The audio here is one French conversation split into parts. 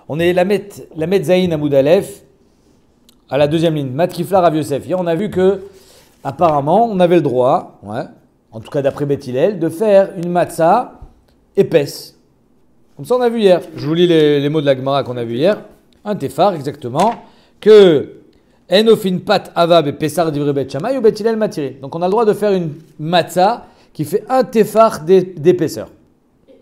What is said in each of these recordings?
On est Lamet Zayin Amoud Aleph à la deuxième ligne. Matkifla Rav Yosef. Hier, on a vu que, apparemment, on avait le droit, en tout cas d'après Beth Hillel, de faire une matzah épaisse. Comme ça, on a vu hier. Je vous lis les mots de la Gemara qu'on a vu hier. Un tefar, exactement. Que Enofin pat ava be pesar divrei Bet Shammai ou Beth Hillel matiri. Donc, on a le droit de faire une matzah qui fait un tefar d'épaisseur. C'est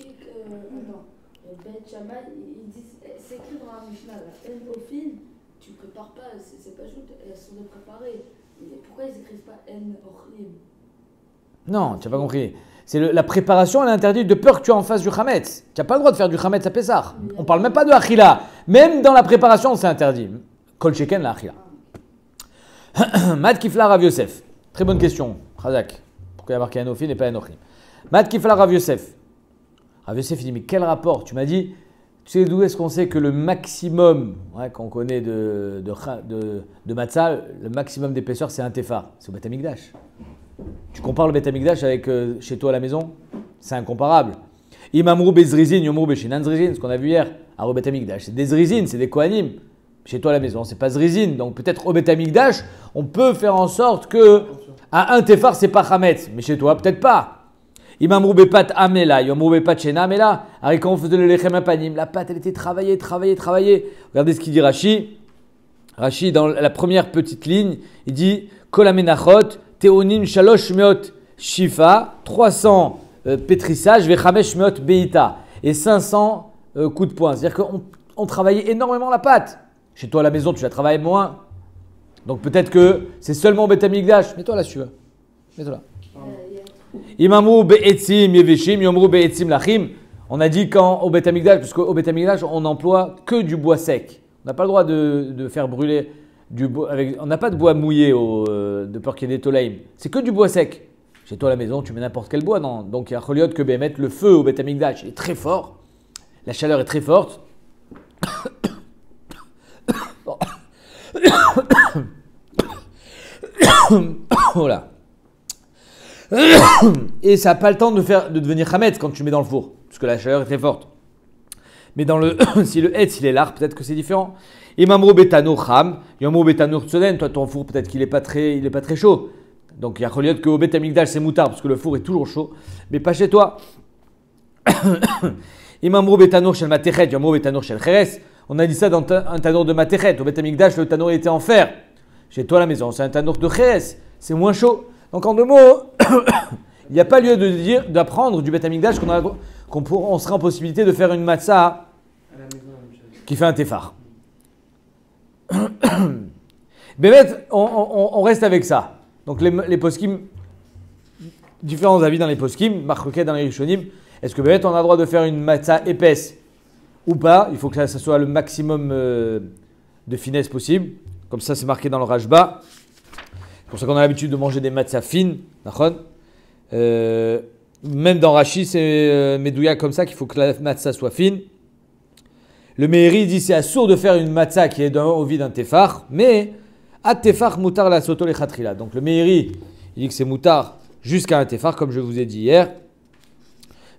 écrit dans la Mishnah, Enofin, tu ne prépares pas, c'est pas juste, elles sont préparées. Pourquoi ils n'écrivent pas En-Ochlim? Non, tu n'as pas compris. C'est la préparation, elle est interdite de peur que tu en fasses du chametz. Tu n'as pas le droit de faire du chametz à Pessah. On ne parle même pas de achila. Même dans la préparation, c'est interdit. Kol sheken la achila. Mad Kifla Rav Yosef. Très bonne question, Khazak. Pourquoi il y a marqué Enofin et pas Enochim? Mad Kifla Rav Yosef. Rav Yosef, il dit, mais quel rapport? Tu m'as dit, tu sais d'où est-ce qu'on sait que le maximum qu'on connaît de matzah, le maximum d'épaisseur, c'est un tefar? C'est au Beth Amikdash. Tu compares le Beth Amikdash avec chez toi à la maison? C'est incomparable. Imamrou bezrizin, yomrou beshinan zrizin, ce qu'on a vu hier à Beth Amikdash. C'est des zrizin, c'est des kohanim. Chez toi à la maison, c'est pas zrizin. Donc peut-être au Beth Amikdash, on peut faire en sorte que à un tefar, c'est pas chametz. Mais chez toi, peut-être pas. Imamrou bepat amela, yomrou bepat shena amela. Alors quand on faisait le lechem apanim, la pâte, elle était travaillée. Regardez ce qu'il dit Rashi. Rashi, dans la première petite ligne, il dit Kol amenachot, Théonim shalosh meot shifa, 300 pétrissages, vechamesh meot beita, et 500 coups de poing. C'est-à-dire qu'on travaillait énormément la pâte. Chez toi à la maison, tu la travailles moins. Donc peut-être que c'est seulement au Beth Amikdash. Mets-toi là si tu veux. Mets-toi là. Imamrou be'etzim yeveshim, yomrou be'etzim lachim. On a dit quand au Beth Amikdash, parce qu'au Beth Amikdash, on n'emploie que du bois sec. On n'a pas le droit de faire brûler du bois. On n'a pas de bois mouillé de peur qu'il y ait des tolaïm. C'est que du bois sec. Chez toi à la maison, tu mets n'importe quel bois, non? Donc il y a choliot que mettre le feu au Beth Amikdash est très fort. La chaleur est très forte. Voilà. Et ça n'a pas le temps de devenir chametz quand tu mets dans le four, parce que la chaleur est très forte. Mais si le hetz il est large, peut-être que c'est différent. Imamrou betanour cham, yomrou betanour tzoden. Toi ton four peut-être qu'il n'est pas très chaud. Donc il y a choliot qu'au Beth Amikdash c'est moutard parce que le four est toujours chaud, mais pas chez toi. Imamrou betanour shel matechet, yomrou betanour shel cheres. On a dit ça dans un tanour de matechet. Au Beth Amikdash le tanour était en fer. Chez toi à la maison c'est un tanour de cheres, c'est moins chaud. Donc en deux mots, il n'y a pas lieu d'apprendre du Beth Amikdash qu'on sera en possibilité de faire une matzah qui fait un tefar. Bémet, on reste avec ça. Donc les poskim, différents avis dans les poskim, marqués dans les rishonim. Est-ce que Bémet, on a le droit de faire une matzah épaisse ou pas? Il faut que ça soit le maximum de finesse possible. Comme ça, c'est marqué dans le Rashba. C'est pour ça qu'on a l'habitude de manger des matzahs fines. Même dans Rashi, c'est Medouya comme ça qu'il faut que la matzah soit fine. Le Meiri dit c'est assourd de faire une matzah qui est au vide d'un tefar, mais à tefar mutar la soto le khatrila. Donc le Meiri il dit que c'est mutar jusqu'à un tefar, comme je vous ai dit hier.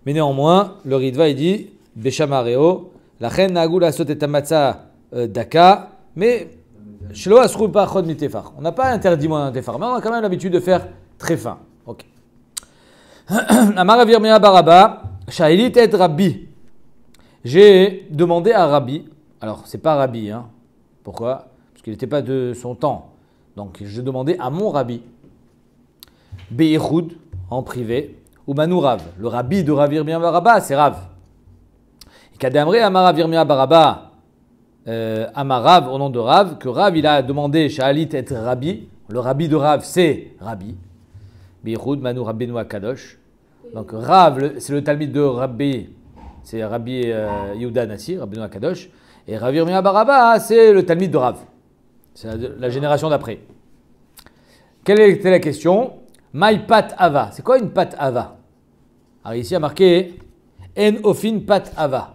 Mais néanmoins, le Ritva il dit beshamareo la chen nagu la sotet matzah daka, mais shelo asrou pa chod mi tefar. On n'a pas interdit moins d'un tefar, mais on a quand même l'habitude de faire très fin. Ok. Amar Rav Yirmiyah bar Abba, sha'ilit et Rabbi. J'ai demandé à Rabbi, alors c'est pas Rabbi, pourquoi? Parce qu'il n'était pas de son temps. Donc je demandais à mon Rabbi, Be'echoud, en privé, ou Manu Rav. Le Rabbi de Rav Yirmiyah bar Abba, c'est Rav. Et Kadamre Amar Rav Yirmiyah bar Abba, Amar Rav, au nom de Rav, que Rav il a demandé Sha'alit et Rabbi. Le Rabbi de Rav, c'est Rabbi. Be'echoud, Manu Rabbeinu Akadosh. Donc Rav, c'est le Talmid de Rabbi. C'est Rabbi Yehuda Nassi, Rabbeinu Akadosh. Et Rav Yirmiyah bar Abba, c'est le Talmid de Rav. C'est la génération d'après. Quelle était la question? Maï pat ava. C'est quoi une pat ava? Alors ici, il y a marqué En ofin pat ava.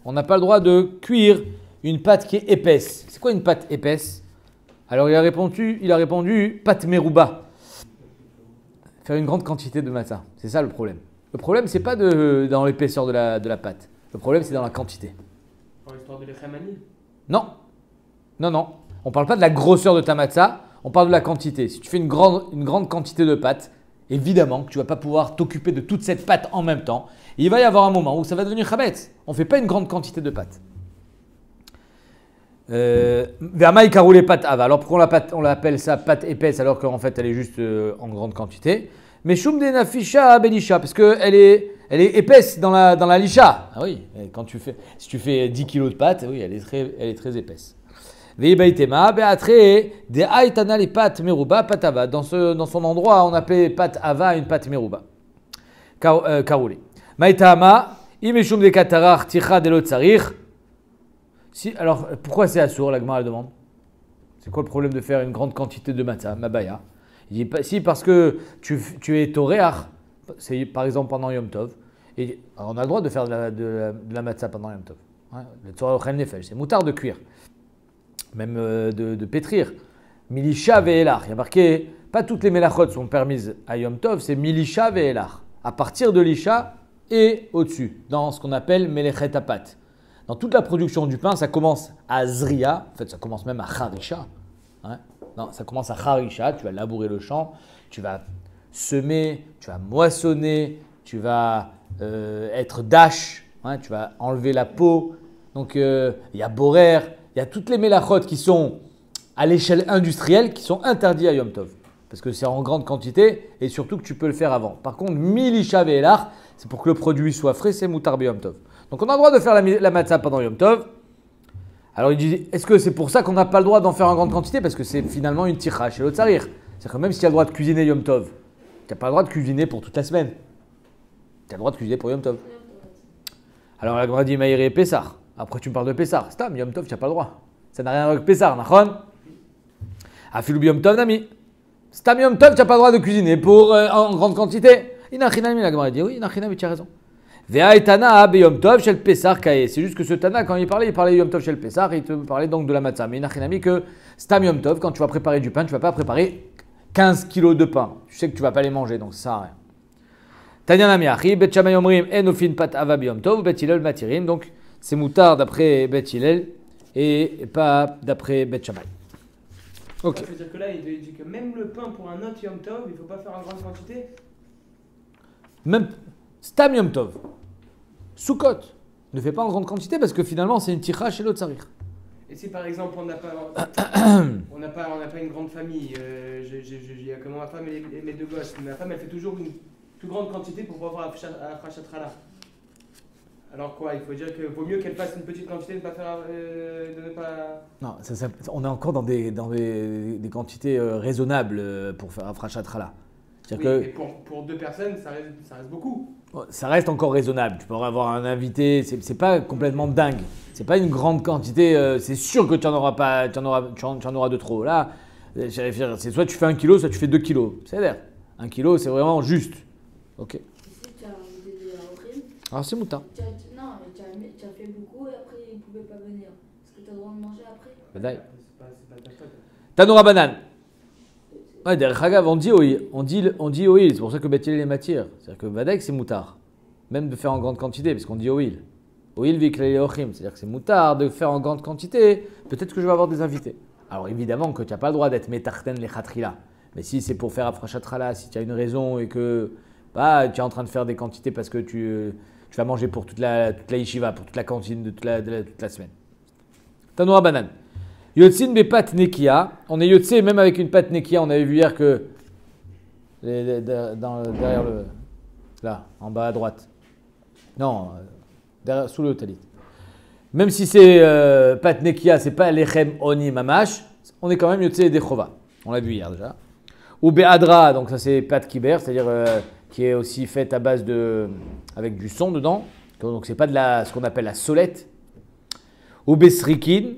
On n'a pas le droit de cuire une pâte qui est épaisse. C'est quoi une pâte épaisse? Alors il a répondu pat merouba. Faire une grande quantité de matzah. C'est ça le problème. Le problème, c'est pas dans l'épaisseur de la pâte. Le problème, c'est dans la quantité. Pour l'histoire de l'Echamani. Non. Non, non. On ne parle pas de la grosseur de ta matzah, on parle de la quantité. Si tu fais une grande quantité de pâte, évidemment que tu ne vas pas pouvoir t'occuper de toute cette pâte en même temps. Il va y avoir un moment où ça va devenir chametz. On ne fait pas une grande quantité de pâte. Vermaï karoulé pâte ava. Alors pourquoi on l'appelle ça pâte épaisse alors qu'en fait elle est juste en grande quantité? Mais shum de nafisha belisha, parce qu'elle est épaisse dans la lisha. Ah oui, si tu fais 10 kg de pâte, oui, elle est très épaisse. Veibaitema beatre de aitana les pâtes meruba pâte ava. Dans son endroit, on appelait pâte ava une pâte meruba. Karoulé. Maïtama imeshum de katarach ticha de l'otsarir. Alors, pourquoi c'est assourd, la Gemara demande? C'est quoi le problème de faire une grande quantité de matzah, mabaya? Il dit, si, parce que tu es toréach, c'est par exemple pendant Yom Tov, et alors on a le droit de faire de la matzah pendant Yom Tov. Hein, le Torah ochel nefesh, c'est moutard de cuire, même de pétrir. Milisha ve'elach, il y a marqué, pas toutes les melachot sont permises à Yom Tov, c'est milisha ve'elach, à partir de l'isha et au-dessus, dans ce qu'on appelle melechet apat. Dans toute la production du pain, ça commence à zria, en fait ça commence même à charisha. Hein? Non, ça commence à charisha, tu vas labourer le champ, tu vas semer, tu vas moissonner, tu vas être dash, hein? Tu vas enlever la peau. Donc il y a borer, il y a toutes les mélachot qui sont à l'échelle industrielle qui sont interdits à Yom Tov. Parce que c'est en grande quantité et surtout que tu peux le faire avant. Par contre, milisha ve'elach, c'est pour que le produit soit frais, c'est moutar be Yom Tov. Donc on a le droit de faire la matzah pendant Yom Tov. Alors il dit, est-ce que c'est pour ça qu'on n'a pas le droit d'en faire en grande quantité? Parce que c'est finalement une ticha chez l'autre sarir. C'est-à-dire que même si tu as le droit de cuisiner Yom Tov, tu n'as pas le droit de cuisiner pour toute la semaine. Tu as le droit de cuisiner pour Yom Tov. Alors la Gemara dit, Maïri et Pessar. Après tu me parles de Pessar. Stam, Yom Tov, tu n'as pas le droit. Ça n'a rien à voir avec Pessar, nachon? Afilou Yom Tov, nami. Stam Yom Tov, tu n'as pas le droit de cuisiner en grande quantité. Inachinami, la Gemara dit, oui, Inachinami, tu as raison. Vea et Tana be Yom Tov shel Pessar kae. C'est juste que ce Tana, quand il parlait Yom Tov shel Pessar, il te parlait donc de la matzah. Mais Inachinami que Stam Yom Tov, quand tu vas préparer du pain, tu ne vas pas préparer 15 kilos de pain. Tu sais que tu ne vas pas les manger, donc ça sert à rien. Tanya Nami Achi, Bet Shammai Omrim enofin pat ava be Yom Tov, Bet Hillel matirim. Donc c'est moutard d'après Bet Hillel et pas d'après Bet Shammai. Ok. Ça veut dire que là, il dit que même le pain pour un autre Yom Tov, il ne faut pas faire en grande quantité? Même Stam Yom Tov, Sukkot, ne fait pas en grande quantité parce que finalement c'est une ticha chez l'autre sarir. Et si par exemple on n'a pas une grande famille, il y a comme ma femme et mes deux gosses, mais ma femme elle fait toujours une plus grande quantité pour pouvoir avoir à Frachat. Alors quoi, il faut dire qu'il vaut mieux qu'elle fasse une petite quantité, de ne pas... Non, on est encore dans des quantités raisonnables pour faire un Frachat Chala. Oui, mais pour deux personnes, ça reste beaucoup. Ça reste encore raisonnable. Tu peux avoir un invité, c'est pas complètement dingue. C'est pas une grande quantité. C'est sûr que tu en auras de trop. Là, c'est soit tu fais 1 kilo, soit tu fais 2 kilos. C'est-à-dire, 1 kilo, c'est vraiment juste. Ok. Et si tu as un bébé à horrible, Alors c'est moutin. non, mais tu as fait beaucoup et après il ne pouvait pas venir. Est-ce que tu as le droit de manger après? Badaï. C'est pas ta faute. Tanora banane. Ouais, derrière Hagav, on dit oil. C'est pour ça que Beth Hillel les matières. C'est-à-dire que Vadek, c'est moutard. Même de faire en grande quantité, parce qu'on dit oil. Oil viklei ochim. C'est-à-dire que c'est moutard de faire en grande quantité. Peut-être que je vais avoir des invités. Alors évidemment que tu n'as pas le droit d'être metarten les khatrila. Mais si c'est pour faire afrachat si tu as une raison et que tu es en train de faire des quantités parce que tu vas manger pour toute la yeshiva, pour toute la cantine de toute la semaine. Tanora banane. Yotzin be pat nekia. On est yotzé même avec une pâte nekia. On avait vu hier que derrière là, en bas à droite. Non, sous le talit. Même si c'est pâte nekia, c'est pas lechem oni mamash. On est quand même yotzé des chova. On l'a vu hier déjà. Ou be'adra, donc ça c'est pâte kiber, c'est-à-dire qui est aussi faite à base avec du son dedans. Donc c'est pas ce qu'on appelle la solette. Ou besrikin.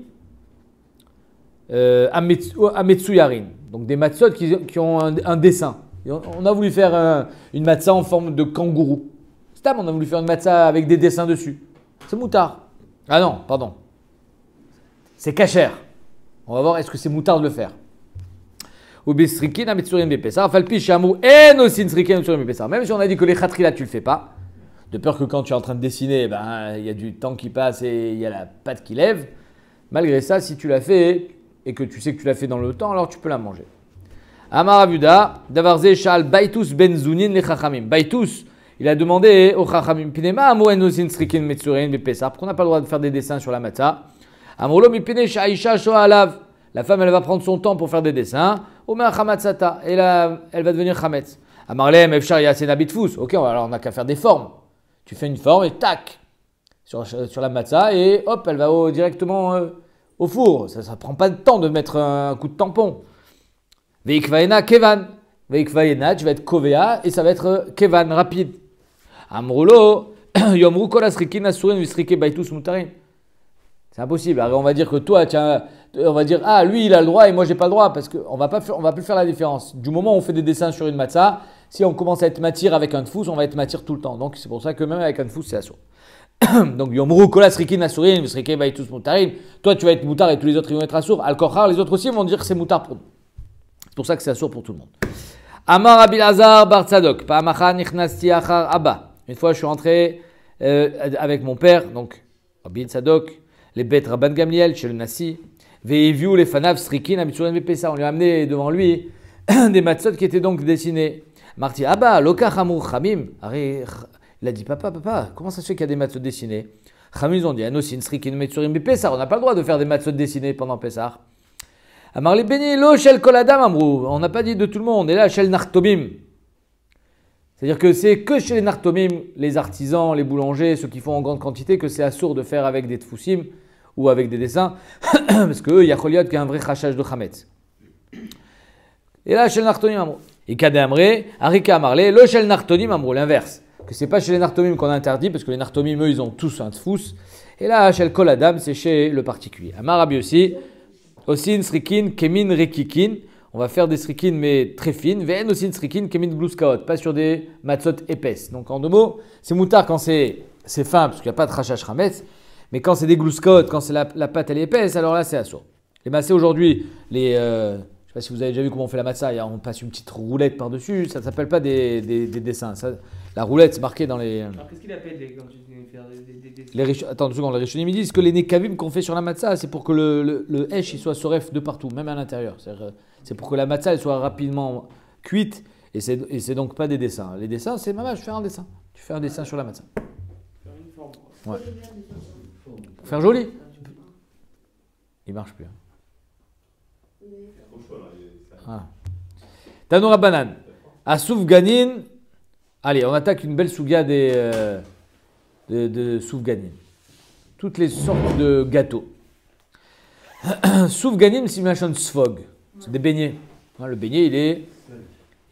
Ametsuyarin, donc des matzot qui ont un dessin. On a voulu faire une matzah en forme de kangourou. Stam, on a voulu faire une matzah avec des dessins dessus. C'est moutard. Ah non, pardon. C'est kasher. On va voir est-ce que c'est moutard de le faire. Même si on a dit que les khatrila tu le fais pas, de peur que quand tu es en train de dessiner, il y a du temps qui passe et il y a la pâte qui lève. Malgré ça, si tu l'as fait et que tu sais que tu l'as fait dans le temps, alors tu peux la manger. Amar Abuda, Davarze Shal Baitus Ben Zunin le Chachamim. Baitus, il a demandé au Chachamim, Pinema Amoen Osin Srikin Metsurin Bepesar, pourquoi on n'a pas le droit de faire des dessins sur la matzah? Amrolo Mipine Shaisha Shoalav. La femme, elle va prendre son temps pour faire des dessins. Omer Chamatzata. Et là, elle va devenir Chametz. Amarlem, Efshar Yasen Bitfous. Ok, alors on n'a qu'à faire des formes. Tu fais une forme et tac, sur la matzah, et hop, elle va directement au four. Ça ne prend pas de temps de mettre un coup de tampon. Veikvaena Kevan. Veikvaena, tu vas être Kovea, et ça va être Kevan, rapide. Amrulo, Yomru Kolasrikin Asurin Visrike Baitus Mutarin. C'est impossible. Alors on va dire que toi, tiens, on va dire, ah, lui, il a le droit et moi, j'ai pas le droit, parce qu'on va plus faire la différence. Du moment où on fait des dessins sur une matzah, si on commence à être matière avec un tfous, on va être matière tout le temps. Donc, c'est pour ça que même avec un tfous, c'est assour. Donc, Yomru, Kolas, Rikin, Asurin, Visrike, Baitus, Moutarin. Toi, tu vas être moutard et tous les autres, ils vont être assour. Al-Kochar, les autres aussi vont dire que c'est moutard pour nous. C'est pour ça que c'est assour pour tout le monde. Amar Abilazar, Bar Tzadok, Pa'amacha, Nichnasti, Achar, Abba. Une fois, je suis rentré avec mon père, donc, Abil Tzadok, les bêtes Rabban Gamliel, chez le Nassi. Veiviu les fanav srikin amitsuren vepesa. On lui a amené devant lui des matzot qui étaient donc dessinés. Marti Abba, loka chamur chamim. Il a dit papa, comment ça se fait qu'il y a des matzot dessinés? Chamim, ils ont dit anosin srikin amitsuren vepesa. On n'a pas le droit de faire des matzot dessinés pendant Pessah. Amar les béni lo shel kol adam amrou. On n'a pas dit de tout le monde. Et là, shel nartomim. C'est-à-dire que c'est que chez les nartomim, les artisans, les boulangers, ceux qui font en grande quantité, que c'est assourd de faire avec des tfousim ou avec des dessins, parce qu'eux, il y a Choliot qui a un vrai crachage de Chametz. Et là, chez le Nartonim Amro. Et Kadé Amré, Arika Amarlé, le chez le Nartonim Amro, l'inverse. Que c'est pas chez les Nartomim qu'on interdit, parce que les Nartomim, eux, ils ont tous un tfous. Et là, chez le Kol Adam, c'est chez le particulier. Amarabi aussi, Osin Srikin, Kemin Rekikin. On va faire des srikin mais très fines. Ven Osin Srikin, Kemin Glouskaot, pas sur des matzot épaisses. Donc en deux mots, c'est moutard quand c'est fin, parce qu'il n'y a pas de crachage Chametz. Mais quand c'est des glouskotes, quand c'est la pâte elle est épaisse, alors là c'est assourd. Les massés aujourd'hui, je ne sais pas si vous avez déjà vu comment on fait la matzah, on passe une petite roulette par-dessus, ça ne s'appelle pas des dessins. La roulette c'est marqué dans les... Alors qu'est-ce qu'il appelle quand tu fais des dessins? Attends une seconde, les Rishonim disent que les nekavim qu'on fait sur la matzah, c'est pour que le hesh il soit soref de partout, même à l'intérieur. C'est pour que la matzah elle soit rapidement cuite et c'est donc pas des dessins. Les dessins c'est je fais un dessin. Tu fais un dessin sur la matzah. Faire une forme. Ouais. Faire joli. Il marche plus. Tanoura banane. Assouf ganin. Allez, on attaque une belle souga de souf ganin. Toutes les sortes de gâteaux. Souf ganin, c'est une machine sfog. C'est des beignets. Le beignet,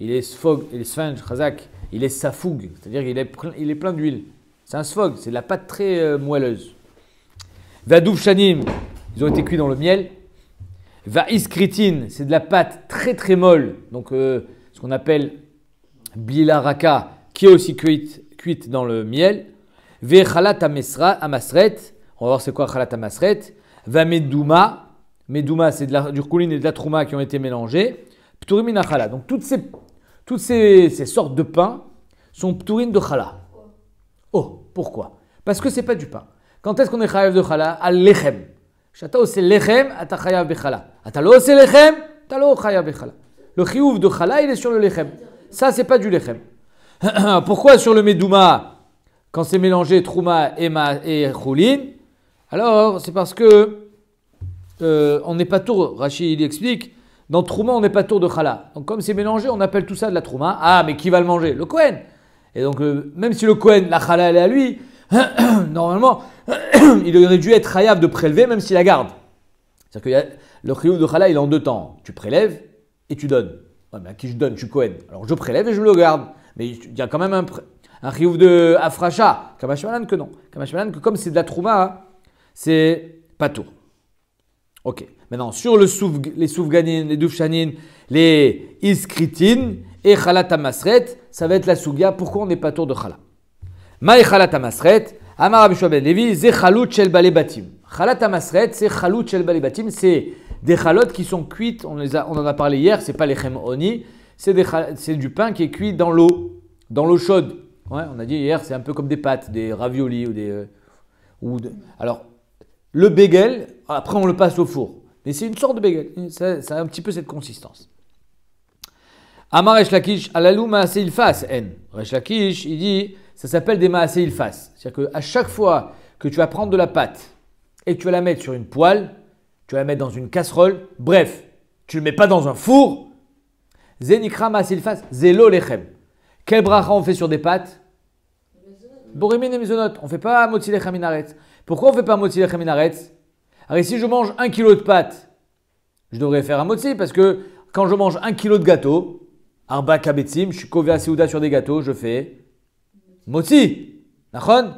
il est sfog, il est sfange, chazak. Il est safoug, c'est-à-dire qu'il est plein d'huile. C'est un sfog, c'est de la pâte très moelleuse. Vadouf shanim, ils ont été cuits dans le miel. Va'iskritin, c'est de la pâte très très molle, donc ce qu'on appelle bilaraka, qui est aussi cuite dans le miel. Ve'chalat amasret, on va voir c'est quoi chalat amasret. Vamedouma, medouma c'est du rkoulin et de la trouma qui ont été mélangés. Pturim min achala, donc toutes ces sortes de pain sont pturim de chala. Oh, pourquoi? Parce que c'est pas du pain. Quand est-ce qu'on est chayav de chala? Al lechem. Shata ose lechem, ata chayav bechala. Ata lo ose lechem, ta lo chayav bechala. Le chiyuv de chala, il est sur le lechem. Ça, c'est pas du lechem. Pourquoi sur le medouma, quand c'est mélangé trouma et choulin? Alors, c'est parce que on n'est pas tour. Rashi, il explique. Dans trouma, on n'est pas tour de chala. Donc, comme c'est mélangé, on appelle tout ça de la trouma. Ah, mais qui va le manger? Le Kohen. Et donc, même si le Kohen, la chala, elle est à lui, normalement, il aurait dû être chayav de prélever, même s'il la garde. C'est-à-dire que le chiyuv de chala, il est en deux temps. Tu prélèves et tu donnes. Ouais, mais à qui je donne? Je suis Kohen. Alors, je prélève et je le garde. Mais il y a quand même un chiyuv de afracha. Kamashmalan que non. Kamashmalan que comme c'est de la trouma, c'est pas tout. Ok. Maintenant, sur les soufganin, les doufchanin, les iskritin et chalat amasret, ça va être la sougia. Pourquoi on n'est pas tour de chala? Maï chalat amasret, amar Rabbi Shua ben Levi, ze chalut shel balei batim. Chalat amasret, c'est chalut shel balei batim, c'est des chalotes qui sont cuites, on en a parlé hier, c'est pas les chem oni, c'est du pain qui est cuit dans l'eau chaude. Ouais, on a dit hier, c'est un peu comme des pâtes, des raviolis ou des. Alors, le bagel, après on le passe au four. Mais c'est une sorte de bagel. Ça a un petit peu cette consistance. Amar Resh Lakish, alalou maaseh ilfas en. Resh Lakish, il dit, ça s'appelle des maaseh ilfas. C'est-à-dire qu'à chaque fois que tu vas prendre de la pâte et que tu vas la mettre sur une poêle, tu vas la mettre dans une casserole, bref, tu ne le mets pas dans un four. Zenikra maaseh ilfas, zelo lechem. Quel bracha on fait sur des pâtes? Borimin et mezonot. On ne fait pas motzi lechem minaretz. Pourquoi on ne fait pas motzi lechem minaretz? Alors si je mange 1 kilo de pâtes, je devrais faire un motzi parce que quand je mange 1 kilo de gâteau, arba kabetzim, je suis kové à Seouda sur des gâteaux, je fais motzi. Nachon?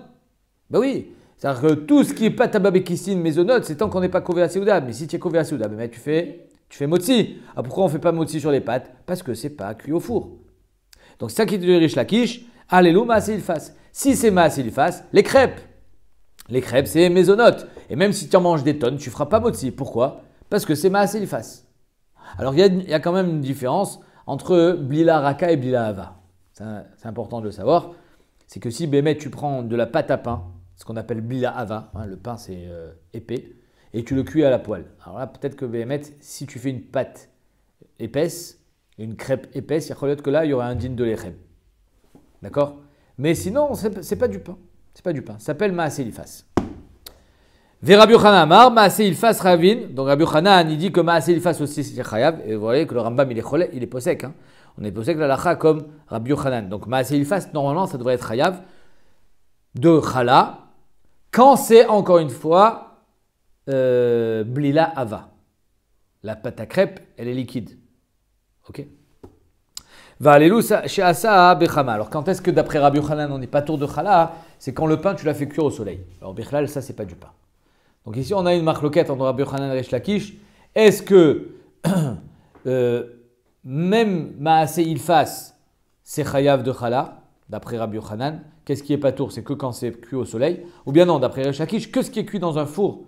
Ben oui. C'est-à-dire que tout ce qui est pâte à babekissine, mezonot, c'est tant qu'on n'est pas kové à Seouda. Mais si tu es kové à Seouda, ben tu fais motzi. Alors pourquoi on ne fait pas motzi sur les pâtes? Parce que c'est pas cuit au four. Donc c'est ça qui te dit Rish Lakish. Allélo maaseh ilfas. Si c'est maaseh ilfas, les crêpes. Les crêpes, c'est mezonot. Et même si tu en manges des tonnes, tu ne feras pas motzi. Pourquoi? Parce que c'est maaseh ilfas. Alors il y a quand même une différence entre blila raka et blila hava. C'est important de le savoir. C'est que si bémet, tu prends de la pâte à pain, ce qu'on appelle blila hava, hein, le pain c'est épais, et tu le cuis à la poêle. Alors là, peut-être que bémet, si tu fais une pâte épaisse, une crêpe épaisse, il y a peut-être que là, il y aurait un din de lechem. D'accord? Mais sinon, c'est pas du pain. C'est pas du pain. Ça s'appelle maaseh ilfas. Ve Rabbi Yochanan Amar, maaseh ilfas ravin. Donc Rabbi Yochanan, il dit que maaseh ilfas aussi c'est chayav. Et vous voyez que le Rambam, il est posek. Hein. On est posek la lacha comme Rabbi Yochanan. Donc maaseh ilfas, normalement, ça devrait être chayav de chala. Quand c'est, encore une fois, blila hava. La pâte à crêpes, elle est liquide. Ok? Alors quand est-ce que d'après Rabbi Yochanan on n'est pas tour de chala? C'est quand le pain tu l'as fait cuire au soleil. Alors bichlal, ça c'est pas du pain. Donc ici on a une marloquette entre Rabbi Yochanan et Resh Lakish. Est-ce que même maaseh ilfas c'est chayav de chala d'après Rabbi Yochanan? Qu'est-ce qui est pas tour? C'est que quand c'est cuit au soleil. Ou bien non, d'après Resh Lakish, que ce qui est cuit dans un four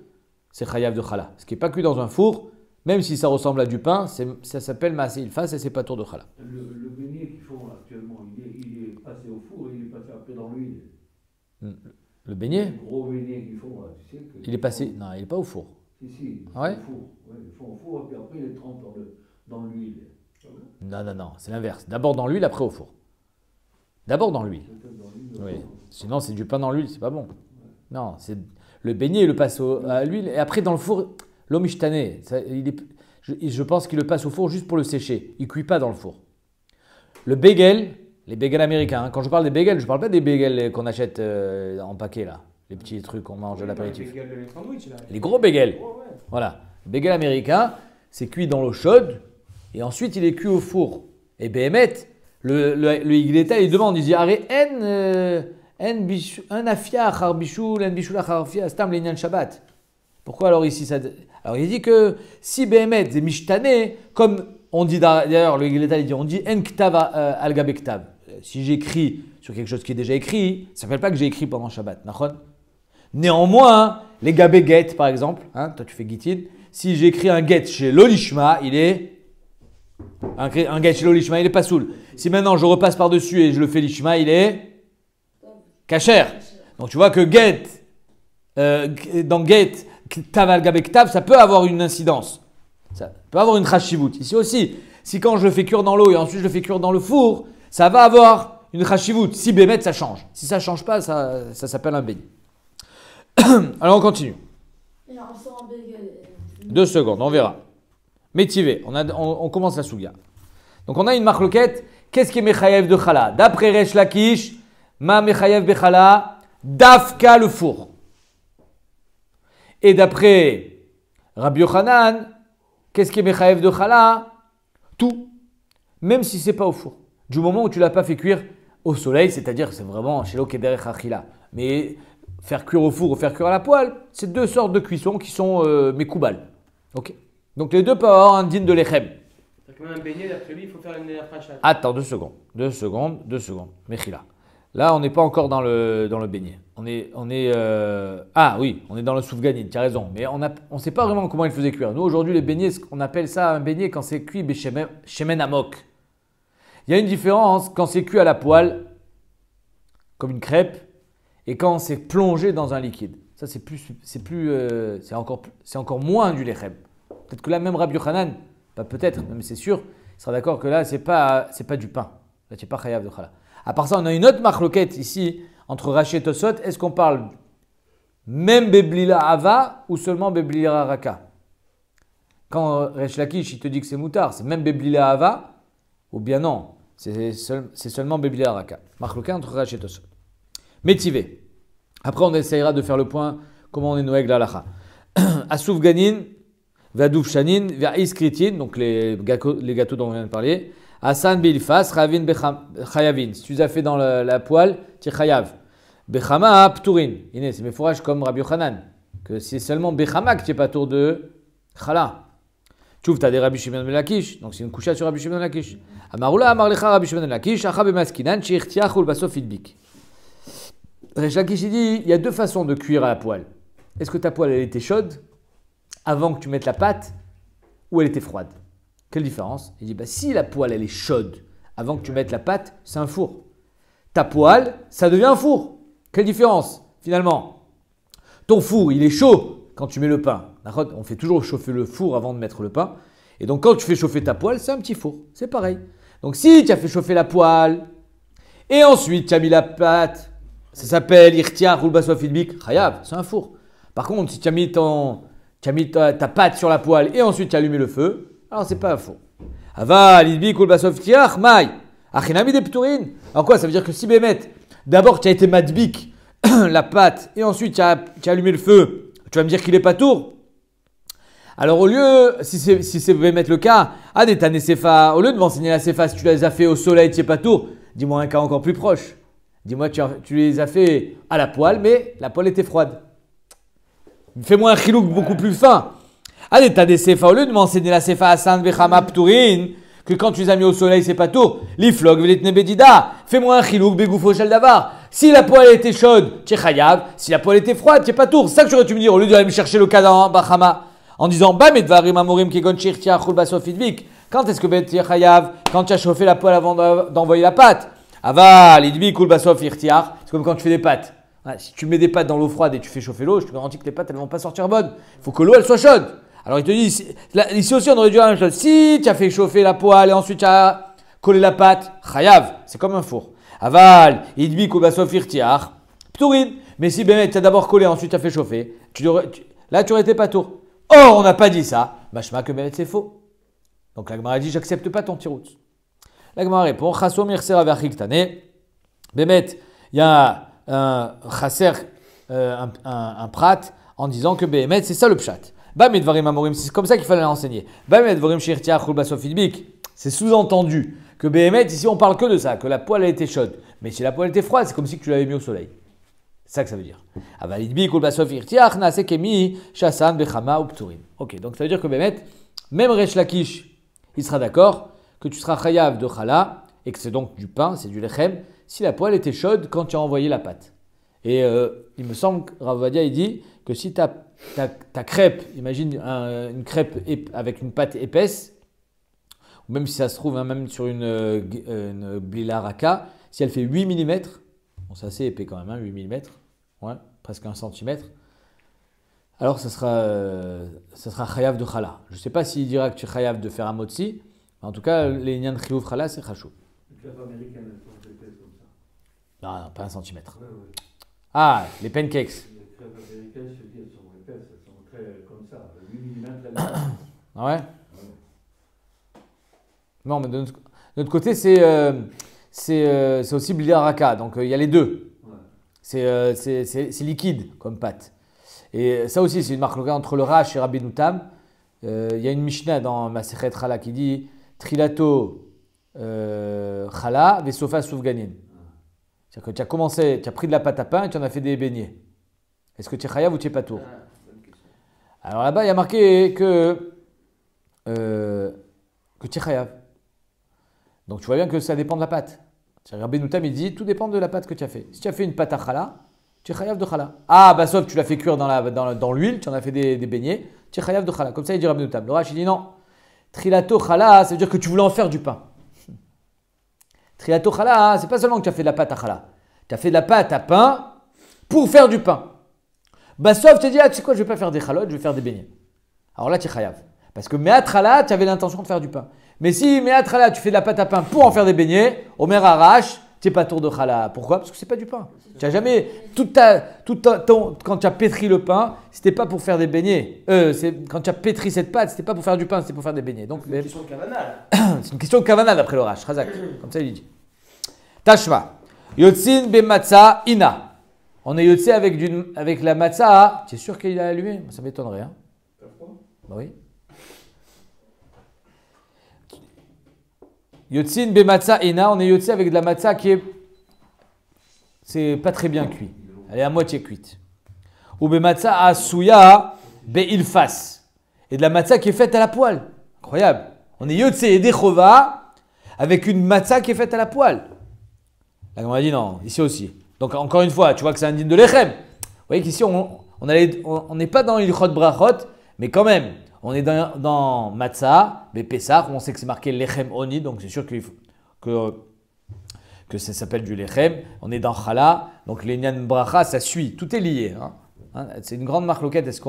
c'est chayav de chala. Ce qui n'est pas cuit dans un four, même si ça ressemble à du pain, ça s'appelle maaseh ilfas et c'est pas tour de chala. Le beignet qu'ils font actuellement, il est passé au four et il est passé après dans l'huile. Le beignet? Le gros beignet qu'ils font, là, tu sais que... Il est passé... Non, il n'est pas au four. Si, Ah ouais? au four. Ouais, ils font au four et puis après ils les trempent dans l'huile. Non, c'est l'inverse. D'abord dans l'huile, après au four. D'abord dans l'huile. Oui. Sinon, c'est du pain dans l'huile, c'est pas bon. Ouais. Non, c'est le beignet, il le passe à l'huile et après dans le four... L'homme ishtané, je pense qu'il le passe au four juste pour le sécher. Il ne cuit pas dans le four. Le bagel, les bagels américains, hein. Quand je parle des bagels, je ne parle pas des bagels qu'on achète en paquet, là. Les petits trucs qu'on mange à l'apéritif. Les gros bagels. Oh, ouais. Voilà. Le bagel américain, c'est cuit dans l'eau chaude et ensuite il est cuit au four. Et Béhémet, le Igleta, il demande, il dit Arrête, en afia achar bishul, en bishul achar afia, stam l'inyan Shabbat. Pourquoi alors ici ça... Alors il dit que si Béhémet c'est mishtané, comme on dit d'ailleurs, le Igleta il dit, on dit en ktav al gabe ktav. Si j'écris sur quelque chose qui est déjà écrit, ça ne s'appelle pas que j'ai écrit pendant Shabbat. Néanmoins, les gabe get par exemple, hein, toi tu fais gitin, si j'écris un get chez l'olishma, il est... Un get chez l'olishma, il est pas soul. Si maintenant je repasse par-dessus et je le fais l'ishma, il est... Kacher. Donc tu vois que get, dans get, ktav al gabe ktav, ça peut avoir une incidence. Ça peut avoir une chashivut. Ici aussi, si quand je le fais cuire dans l'eau et ensuite je le fais cuire dans le four, ça va avoir une chashivut. Si bémet, ça change. Si ça ne change pas, ça s'appelle un beignet. Alors on continue. 2 secondes, on verra. Métivé, on commence la souga. Donc on a une marloquette. Qu'est-ce qui est mechayev de chala? D'après Resh Lakish, ma mechayev bechala, dafka le four. Et d'après Rabbi Yochanan, qu'est-ce qui est mechayev de chala? Tout, même si c'est pas au four. Du moment où tu l'as pas fait cuire au soleil, c'est-à-dire c'est vraiment chez l'okederech achila. Mais faire cuire au four ou faire cuire à la poêle, c'est 2 sortes de cuissons qui sont mekoubal. Ok. Donc les deux peuvent avoir un din de lechem. C'est comme un beignet, d'après lui, il faut faire une rachat. Attends 2 secondes. Mechila. Là, on n'est pas encore dans le beignet. Ah oui, on est dans le soufganine, tu as raison. Mais on ne sait pas vraiment comment il faisait cuire. Nous, aujourd'hui, les beignets, on appelle ça un beignet quand c'est cuit shemen amok. Il y a une différence quand c'est cuit à la poêle. comme une crêpe, et quand c'est plongé dans un liquide. Ça, c'est encore moins du lechem. Peut-être que là, même Rabbi Yochanan, pas peut-être, mais c'est sûr, il sera d'accord que là, c'est pas du pain. Là, tu n'es pas chayav de challah. À part ça, on a une autre marloquette ici, entre Rashi et Tosot. Est-ce qu'on parle même beblila ava ou seulement beblila raka? Quand Resh Lakish, il te dit que c'est moutard, c'est même beblila ava ou bien non, c'est seulement beblila raka. Marloquette entre Rashi et Tosot. Métivé. Après, on essayera de faire le point comment on est noëg l'alacha. Asouf ganin, vadouf shanin, va'is kritin, donc les gâteaux dont on vient de parler. Hassan bilfas, ravin chayavin. Si tu les as fait dans la poêle, tu es chayav. Bechama pturin. C'est mes fourrages comme Rabbi Yochanan, que c'est seulement bechama que tu n'es pas tour de chala. Tu as des Rabbi Shimon ben Lakish, donc c'est une couchette sur Rabbi Shimon ben Lakish. Amaroula amarlecha Rabbi Shimon ben Lakish, acha bemaskinan, shirtiach ul basof idbik. Resh Lakish dit, il y a deux façons de cuire à la poêle. Est-ce que ta poêle elle était chaude avant que tu mettes la pâte ou elle était froide? Quelle différence? Il dit, si la poêle elle est chaude avant que tu mettes la pâte, c'est un four. Ta poêle, ça devient un four. Quelle différence finalement? Ton four, il est chaud quand tu mets le pain. On fait toujours chauffer le four avant de mettre le pain. Et donc quand tu fais chauffer ta poêle, c'est un petit four. C'est pareil. Donc si tu as fait chauffer la poêle et ensuite tu as mis la pâte, ça s'appelle irtiach ou basof idbik, chayav, c'est un four. Par contre, si tu as mis ta pâte sur la poêle et ensuite tu as allumé le feu, alors c'est pas un four. Aval idbik ou basof tiach maï, achinami de pturin. Alors quoi, ça veut dire que si Bémet, d'abord tu as été madbik la pâte et ensuite tu as allumé le feu, tu vas me dire qu'il est pas tour. Alors au lieu, si c'est Bémet le cas, au lieu de m'enseigner la sefa, si tu les as fait au soleil, tu n'es pas tour, dis-moi un cas encore plus proche. Dis-moi, tu les as fait à la poêle, mais la poêle était froide. Fais-moi un chilouk beaucoup plus fin. Allez, t'as des sefa. Au lieu de m'enseigner la sefa Hassan Bechama Pturin, que quand tu les as mis au soleil, c'est pas tout. L'iflog, veletne bedida. Fais-moi un chilouk begoufo shel davar. Si la poêle était chaude, tu es chayav. Si la poêle était froide, tu es pas tour. C'est ça que j'aurais dû me dire, au lieu d'aller me chercher le cas dans Bachama. En disant, medvarim amorim kegon shirtia chul basof idvik. Quand est-ce que tu es chayav? Quand tu as chauffé la poêle avant d'envoyer la pâte. Aval, idbi, kul basof, irtiar. C'est comme quand tu fais des pâtes. Si tu mets des pâtes dans l'eau froide et tu fais chauffer l'eau, je te garantis que les pâtes, elles ne vont pas sortir bonnes. Il faut que l'eau, elle soit chaude. Alors il te dit, ici aussi, on aurait dû dire la même chose. Si tu as fait chauffer la poêle et ensuite tu as collé la pâte, chayav, c'est comme un four. Aval, idbi, kul basof, irtiar. Pturin. Mais si ben, tu as d'abord collé, ensuite tu as fait chauffer, là, tu aurais été pas tour. Or, on n'a pas dit ça. Machma que ben, c'est faux. Donc la Gemara dit, j'accepte pas ton tirout. La Gemara répond, Chasso mirsera verchiktane. Bémet, il y a un chasser, un prat, en disant que Bémet, c'est ça le pshat. Bamet varim amorim, c'est comme ça qu'il fallait l'enseigner. Bamet varim shirtia chul basof idbik. C'est sous-entendu que Bémet, ici on parle que de ça, que la poêle a été chaude. Mais si la poêle était froide, c'est comme si tu l'avais mis au soleil. C'est ça que ça veut dire. Aval idbik chul basof irtiach naase kemi shasan bechama ou pturim. Ok, donc ça veut dire que Bémet, même Resh Lakish, il sera d'accord que tu seras chayav de chala, et que c'est donc du pain, c'est du lechem, si la poêle était chaude quand tu as envoyé la pâte. Et il me semble que Rav Ovadia, il dit que si ta crêpe, imagine une crêpe avec une pâte épaisse, ou même si ça se trouve même sur une blila raka, si elle fait 8 mm, bon c'est assez épais quand même, 8 mm, ouais, presque 1 cm, alors ça sera chayav de chala. Je ne sais pas s'il dira que tu es chayav de faire un motzi, en tout cas, les nyan chiyuv chala, c'est chachou. Les crêpes américaines, elles sont épaisses comme ça. Non, pas 1 centimètre. Ouais, ouais. Ah, les pancakes. Les crêpes américaines, je dis, elles sont épaisses, elles sont très comme ça. 8 mm, Ah ouais? Non, mais de notre côté, c'est aussi blila raka, donc il y a les deux. Ouais. C'est liquide comme pâte. Et ça aussi, c'est une marque entre le Rash et Rabbi Noutam. Il y a une Mishnah dans Masechet Chala qui dit Trilato Chala, Vesofa Soufganin. C'est-à-dire que tu as pris de la pâte à pain et tu en as fait des beignets. Est-ce que tu es chayav ou tu es pas tour? Alors là-bas, il y a marqué que tu es chayav. Donc tu vois bien que ça dépend de la pâte. Rabbi Noutam, il dit tout dépend de la pâte que tu as fait. Si tu as fait une pâte à chala, tu es chayav de chala. Ah, bah sauf que tu l'as fait cuire dans l'huile, tu en as fait des beignets, tu es chayav de chala. Comme ça, il dit Rabbi Noutam. Le Rash, il dit non. Trilato chala, ça veut dire que tu voulais en faire du pain. Trilato chala, c'est pas seulement que tu as fait de la pâte à chala. Tu as fait de la pâte à pain pour faire du pain. Bah, sauf, tu as dit, ah, tu sais quoi, je ne vais pas faire des chalotes, je vais faire des beignets. Alors là, tu es chayav. Parce que me'atrala, tu avais l'intention de faire du pain. Mais si me'atrala, tu fais de la pâte à pain pour en faire des beignets, omer arrache, tu n'es pas tour de chala. Pourquoi? Parce que ce n'est pas du pain. Tu n'as jamais, quand tu as pétri le pain, ce n'était pas pour faire des beignets. Quand tu as pétri cette pâte, ce n'était pas pour faire du pain, c'était pour faire des beignets. Donc, C'est une question de kavana là. c'est une question de kavana d'après le Rash, Razak. Comme ça, il dit. Tashma. Yotzin be matzah ina. On est yotzé avec la matzah. Tu es sûr qu'il a allumé? Ça m'étonnerait. Hein? Bah oui. Yotzin be matzah ina. On est yotzé avec de la matzah c'est pas très bien cuit. Elle est à moitié cuite. Ou be matzah asuya be ilfas. Et de la matzah qui est faite à la poêle. Incroyable. On est yotzé et dechova avec une matzah qui est faite à la poêle. Là, on a dit non, ici aussi. Donc encore une fois, tu vois que c'est un digne de lechem. Vous voyez qu'ici, on n'est pas dans ilchot brachot, mais quand même, on est dans matzah, mais Pessah, où on sait que c'est marqué lechem oni, donc c'est sûr que ça s'appelle du lechem. On est dans chala, donc l'enyan bracha, ça suit, tout est lié. C'est une grande marloquette, est-ce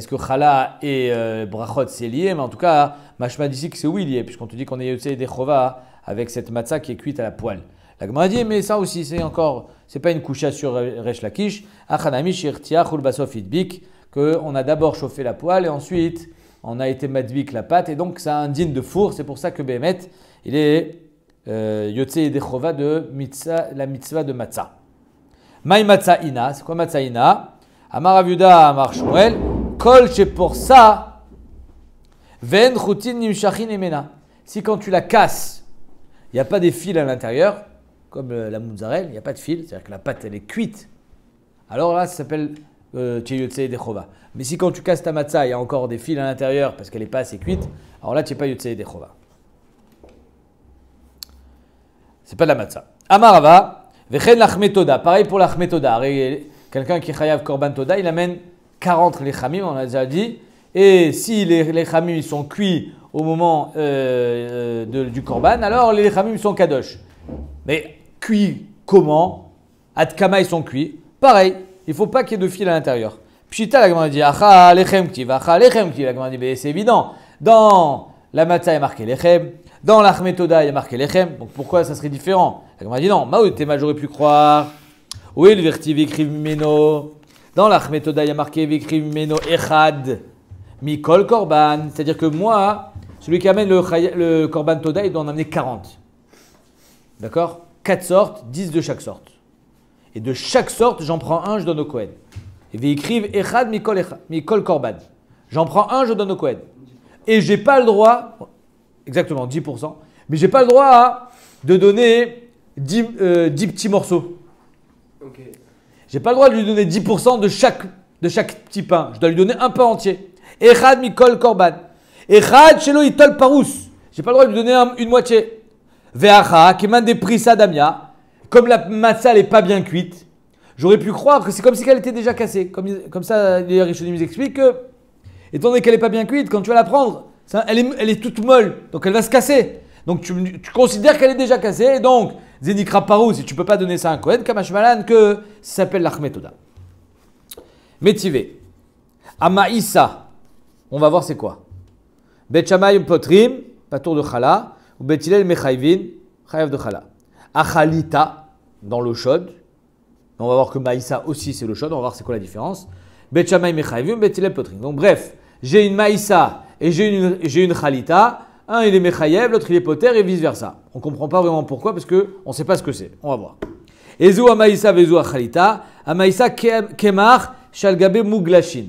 que chala et brachot c'est lié? Mais en tout cas, mashma d'ici que c'est oui lié, puisqu'on te dit qu'on est yotzei dechova avec cette matzah qui est cuite à la poêle. La Gemara dit, mais ça aussi, c'est pas une coucha sur Resh Lakish. Achanami shirtia chul basof idbik, qu'on a d'abord chauffé la poêle et ensuite on a été madbik la pâte et donc ça indigne de four. C'est pour ça que Behemet, il est yotzei dechova de la mitzvah de matzah. Maï matzah ina, c'est quoi matzah ina? Amar Aviuda, Amar Shmuel, kol pour ça, ven chutin nimshachin emena. Si quand tu la casses, il n'y a pas des fils à l'intérieur, comme la mozzarella, il n'y a pas de fil, c'est-à-dire que la pâte elle est cuite. Alors là, ça s'appelle yotzei dechova. Mais si quand tu casses ta matzah, il y a encore des fils à l'intérieur parce qu'elle n'est pas assez cuite, alors là, tu n'es pas yotzei dechova. C'est pas de la matzah. Amarava, vechen lachmetoda. Pareil pour lachmetoda. Quelqu'un qui est chayav korban toda, il amène 40 lechamim, on a déjà dit. Et si les lechamim sont cuits au moment du korban, alors les lechamim sont kadosh. Mais cuits comment? Adkama ils sont cuits. Pareil, il ne faut pas qu'il y ait de fil à l'intérieur. Pshita, la Gemara dit, acha lechem ktiv, acha lechem ktiv. La Gemara dit, c'est évident. Dans la matzah, il y a marqué lechem. Dans l'achmetoda, il y a marqué lechem. Donc pourquoi ça serait différent? La Gemara dit, non, maoutéma, j'aurais pu croire. Oui, le verti vikriv mimeno. Dans l'achmetoda, il y a marqué vikriv mimeno echad. Mikol korban. C'est-à-dire que moi, celui qui amène le korban toda, il doit en amener 40. D'accord? 4 sortes, 10 de chaque sorte. Et de chaque sorte, j'en prends un, je donne au Kohen. Et véécrive echad mikol korban. J'en prends un, je donne au Kohen. Et j'ai pas le droit, exactement 10%, mais j'ai pas le droit de donner 10 petits morceaux. Ok. J'ai pas le droit de lui donner 10% de chaque petit pain. Je dois lui donner un pain entier. Echad mikol korban. Echad shelo itol parous. J'ai pas le droit de lui donner une moitié. Ve'acha, qui m'a des prissa damia, comme la matzah n'est pas bien cuite, j'aurais pu croire que c'est comme si elle était déjà cassée. Comme ça, les Rishonim nous expliquent que, étant donné qu'elle n'est pas bien cuite, quand tu vas la prendre, elle est toute molle, donc elle va se casser. Donc tu considères qu'elle est déjà cassée, et donc, Zenikra Parou, si tu ne peux pas donner ça à un Kohen, Kamashmalan, que ça s'appelle l'Achmetoda. Métivé. Amaïsa, on va voir c'est quoi. Bet Shammai Potrim, patour de Chala. Ou Betilel Mechayvin, Chayav de Chala. Achalita, dans l'eau chaude. On va voir que Maïssa aussi c'est l'eau chaude. On va voir c'est quoi la différence. Bet Shammai Mechayvin, Betilel Potrin. Donc bref, j'ai une Maïssa et j'ai une Chalita. Un il est Mechayev, l'autre il est Poter et vice versa. On ne comprend pas vraiment pourquoi parce qu'on ne sait pas ce que c'est. On va voir. Ezu Amaïssa, Vezu Achalita. Amaïssa Kemar, Shalgabe Muglashin.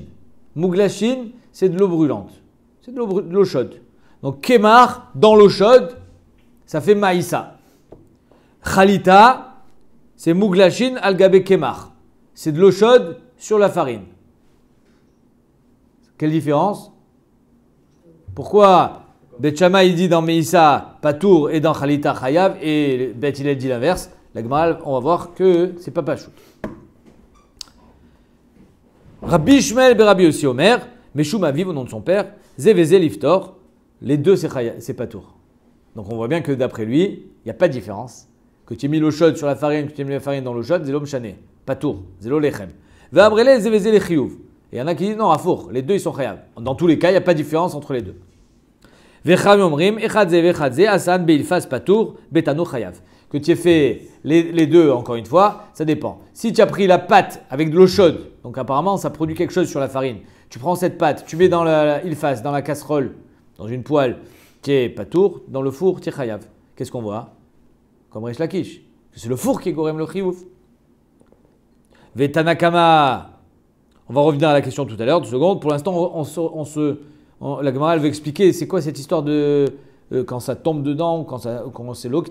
Muglashin, c'est de l'eau brûlante. C'est de l'eau chaude. Donc Kemar, dans l'eau chaude, ça fait Maïssa. Chalita, c'est Muglashin al-Gabe Kemar. C'est de l'eau chaude sur la farine. Quelle différence? Pourquoi Bet Shammai il dit dans Meïssa Patour et dans Chalita Chayav et Bet Hillel dit l'inverse? La Gemara, on va voir que c'est pas Pachout. Rabbi Ishmael Berabi aussi Omer, Meshum Aviv au nom de son père, Zeveze Liftor, les deux c'est Patour. Donc on voit bien que d'après lui, il n'y a pas de différence. que tu aies mis l'eau chaude sur la farine, que tu aies mis la farine dans l'eau chaude, zélo mchané, patour, zélo lechem. Ve'abrele zévézé les chiyuv. Et il y en a qui disent non, afour, les deux ils sont chayav. Dans tous les cas, il n'y a pas de différence entre les deux. Vecham yomrim, echadze vechadze, asan beilfas patour, betano chayav. Que tu aies fait les deux, encore une fois, ça dépend. Si tu as pris la pâte avec de l'eau chaude, donc apparemment ça produit quelque chose sur la farine, tu prends cette pâte, tu mets dans l'ilfas, dans la casserole, dans une poêle, qui est patour, dans le four, tu es chayav. Qu'est-ce qu'on voit? Comme Resh Lakish. C'est le four qui est gorem le chiyuv. Vetanakama. On va revenir à la question tout à l'heure, 2 secondes. Pour l'instant, la Gemara veut expliquer c'est quoi cette histoire de quand ça tombe dedans, quand c'est l'eau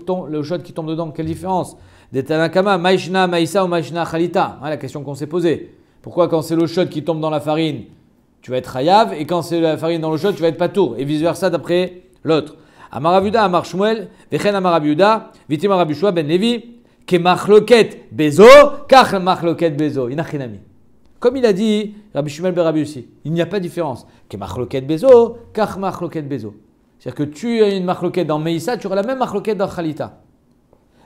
chaude qui tombe dedans, quelle différence? Vetanakama, maishna maïsa ou maishna chalita. La question qu'on s'est posée. Pourquoi quand c'est l'eau chaude qui tombe dans la farine, tu vas être chayav, et quand c'est la farine dans l'eau chaude, tu vas être patour, et vice versa d'après l'autre. Amar Rabiuda, Amar Shmuel, Vechen Amar Rabiuda, Vitim Rabbi Shua ben Levi, Ke machloket bezo, kach machloket bezo, inachinami. Comme il a dit Rabbi Shmuel ben Rabbi aussi, il n'y a pas de différence. Ke machloket bezo, kach machloket bezo. C'est-à-dire que tu as une machloket dans Meïssa, tu auras la même machloket dans Chalita.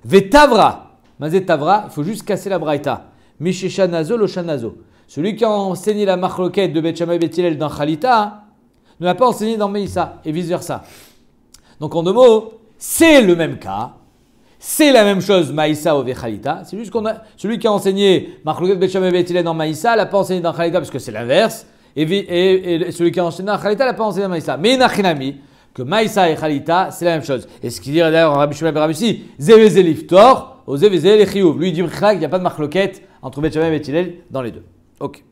Vetavra, mazet tavra, il faut juste casser la braïta. Misheshanazo lo shanazo. Celui qui a enseigné la machloket de Bet Shammai Bet Hillel dans Chalita ne l'a pas enseigné dans Meïssa et vice versa. Donc en 2 mots, c'est le même cas, c'est la même chose Maïssa ou Chalita. C'est juste celui qui a enseigné Machloket Bet Shammai Bet Hillel dans Maïssa l'a pas enseigné dans Chalita parce que c'est l'inverse, et celui qui a enseigné dans Chalita l'a pas enseigné dans Maïssa. Mais Nachinami, que Maïssa et Chalita, c'est la même chose. Et ce qu'il dit d'ailleurs Rabbi Shmuel ben Rabbi aussi, Zévézé Liftor, ou Zévézé les Chiyuv. Lui il dit qu'il n'y a pas de Machloket entre Bet Shammai et Bet Hillel dans les deux. Ok.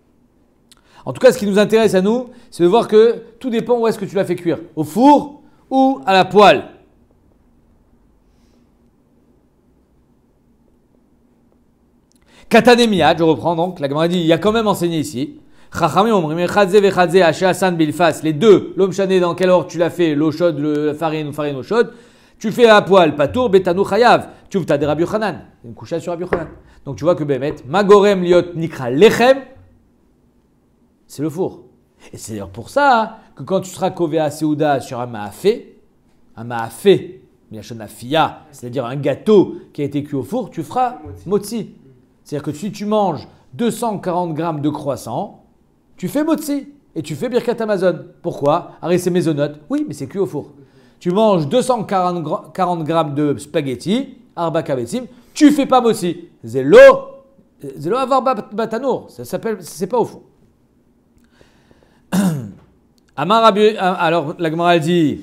En tout cas, ce qui nous intéresse à nous, c'est de voir que tout dépend où est-ce que tu l'as fait cuire. Au four ou à la poêle. Katanemiyad, je reprends donc, la Gemara dit, il y a quand même enseigné ici. Les deux, l'homme chané dans quel ordre tu l'as fait, l'eau chaude, la farine ou farine eau chaude, tu fais à la poêle, patour, betano chayav. Tu as des Rabbi Yochanan, une couchette sur Rabbi Yochanan. Donc tu vois que Bémet, magorem liot nikra lechem, c'est le four. Et c'est d'ailleurs pour ça que quand tu seras kové à Seouda sur un maafé, c'est-à-dire un gâteau qui a été cuit au four, tu feras motzi. C'est-à-dire que si tu manges 240 grammes de croissant, tu fais motzi et tu fais birkat Amazon. Pourquoi? Arrête, c'est maisonnote. Oui, mais c'est cuit au four. Tu manges 240 grammes de spaghetti, arba kabetzim, tu fais pas motzi. Zélo avar batanour. Ça s'appelle, c'est pas au four. Alors la Gemara dit,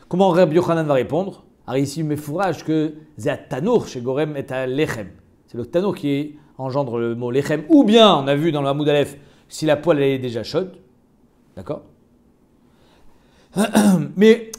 comment Rabbi Yochanan va répondre? Alors ici, il met fourrage que c'est à tanour chez Gorem et à lechem. C'est le tanour qui engendre le mot lechem. Ou bien, on a vu dans le Hamoud Aleph, si la poêle elle est déjà chaude. D'accord? Mais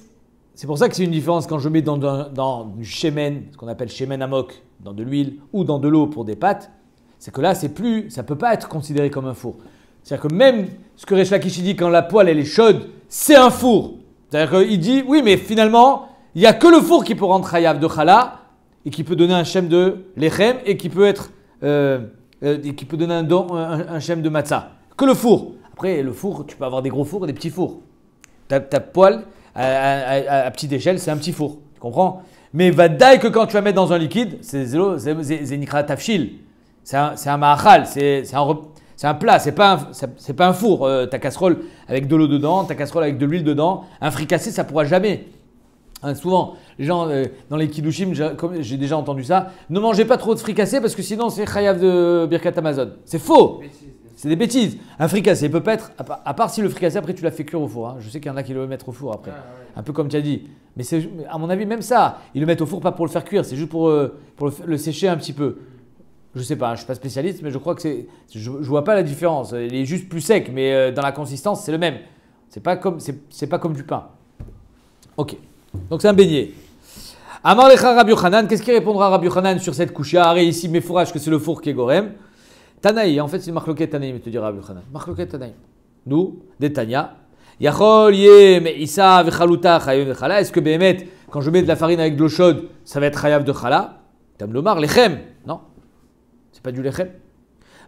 c'est pour ça que c'est une différence quand je mets dans du shemen, ce qu'on appelle shemen amok, dans de l'huile ou dans de l'eau pour des pâtes. C'est que là, ça ne peut pas être considéré comme un four. C'est-à-dire que même ce que Resh Lakish dit quand la poêle elle est chaude, c'est un four. C'est-à-dire qu'il dit, oui, mais finalement, il n'y a que le four qui peut rendre chayav de chala et qui peut donner un shem de lechem et qui peut être, qui peut donner un shem de matzah. Que le four. Après, le four, tu peux avoir des gros fours et des petits fours. Ta poêle à petite échelle, c'est un petit four. Tu comprends? Mais vadaï que quand tu vas mettre dans un liquide, c'est nikra tafshil. C'est un mahachal, c'est un plat, c'est pas un four. Ta casserole avec de l'eau dedans, ta casserole avec de l'huile dedans. Un fricassé, ça pourra jamais. Souvent, les gens dans les kiddushim, j'ai déjà entendu ça, ne mangez pas trop de fricassé parce que sinon c'est chayav de birkat Amazon. C'est faux. C'est des bêtises. Un fricassé peut pas être, à part si le fricassé après tu l'as fait cuire au four. Hein. Je sais qu'il y en a qui le mettent au four après. Un peu comme tu as dit. Mais c'est, à mon avis, même ça, ils le mettent au four pas pour le faire cuire, c'est juste pour le sécher un petit peu. Je sais pas, je ne suis pas spécialiste, mais je crois que je vois pas la différence. Il est juste plus sec, mais dans la consistance, c'est le même. C'est pas comme du pain. Ok. Donc c'est un beignet. Amar lecha Rabbi Yochanan, qu'est-ce qu'il répondra Rabbi Yochanan sur cette couchia? Arrête ici, mes fourrages que c'est le four qui est gorem. Tanaï, en fait c'est marloquet Tanaï, te dira Rabbi Yochanan. Marloquet Tanaï. Nous, des Tanya. Yachol ye me'isa v'chaluta chayav de chala. Est-ce que Béhémet, quand je mets de la farine avec de l'eau chaude, ça va être chayav de chala? Tam lomar lechem. Non, c'est pas du lechem.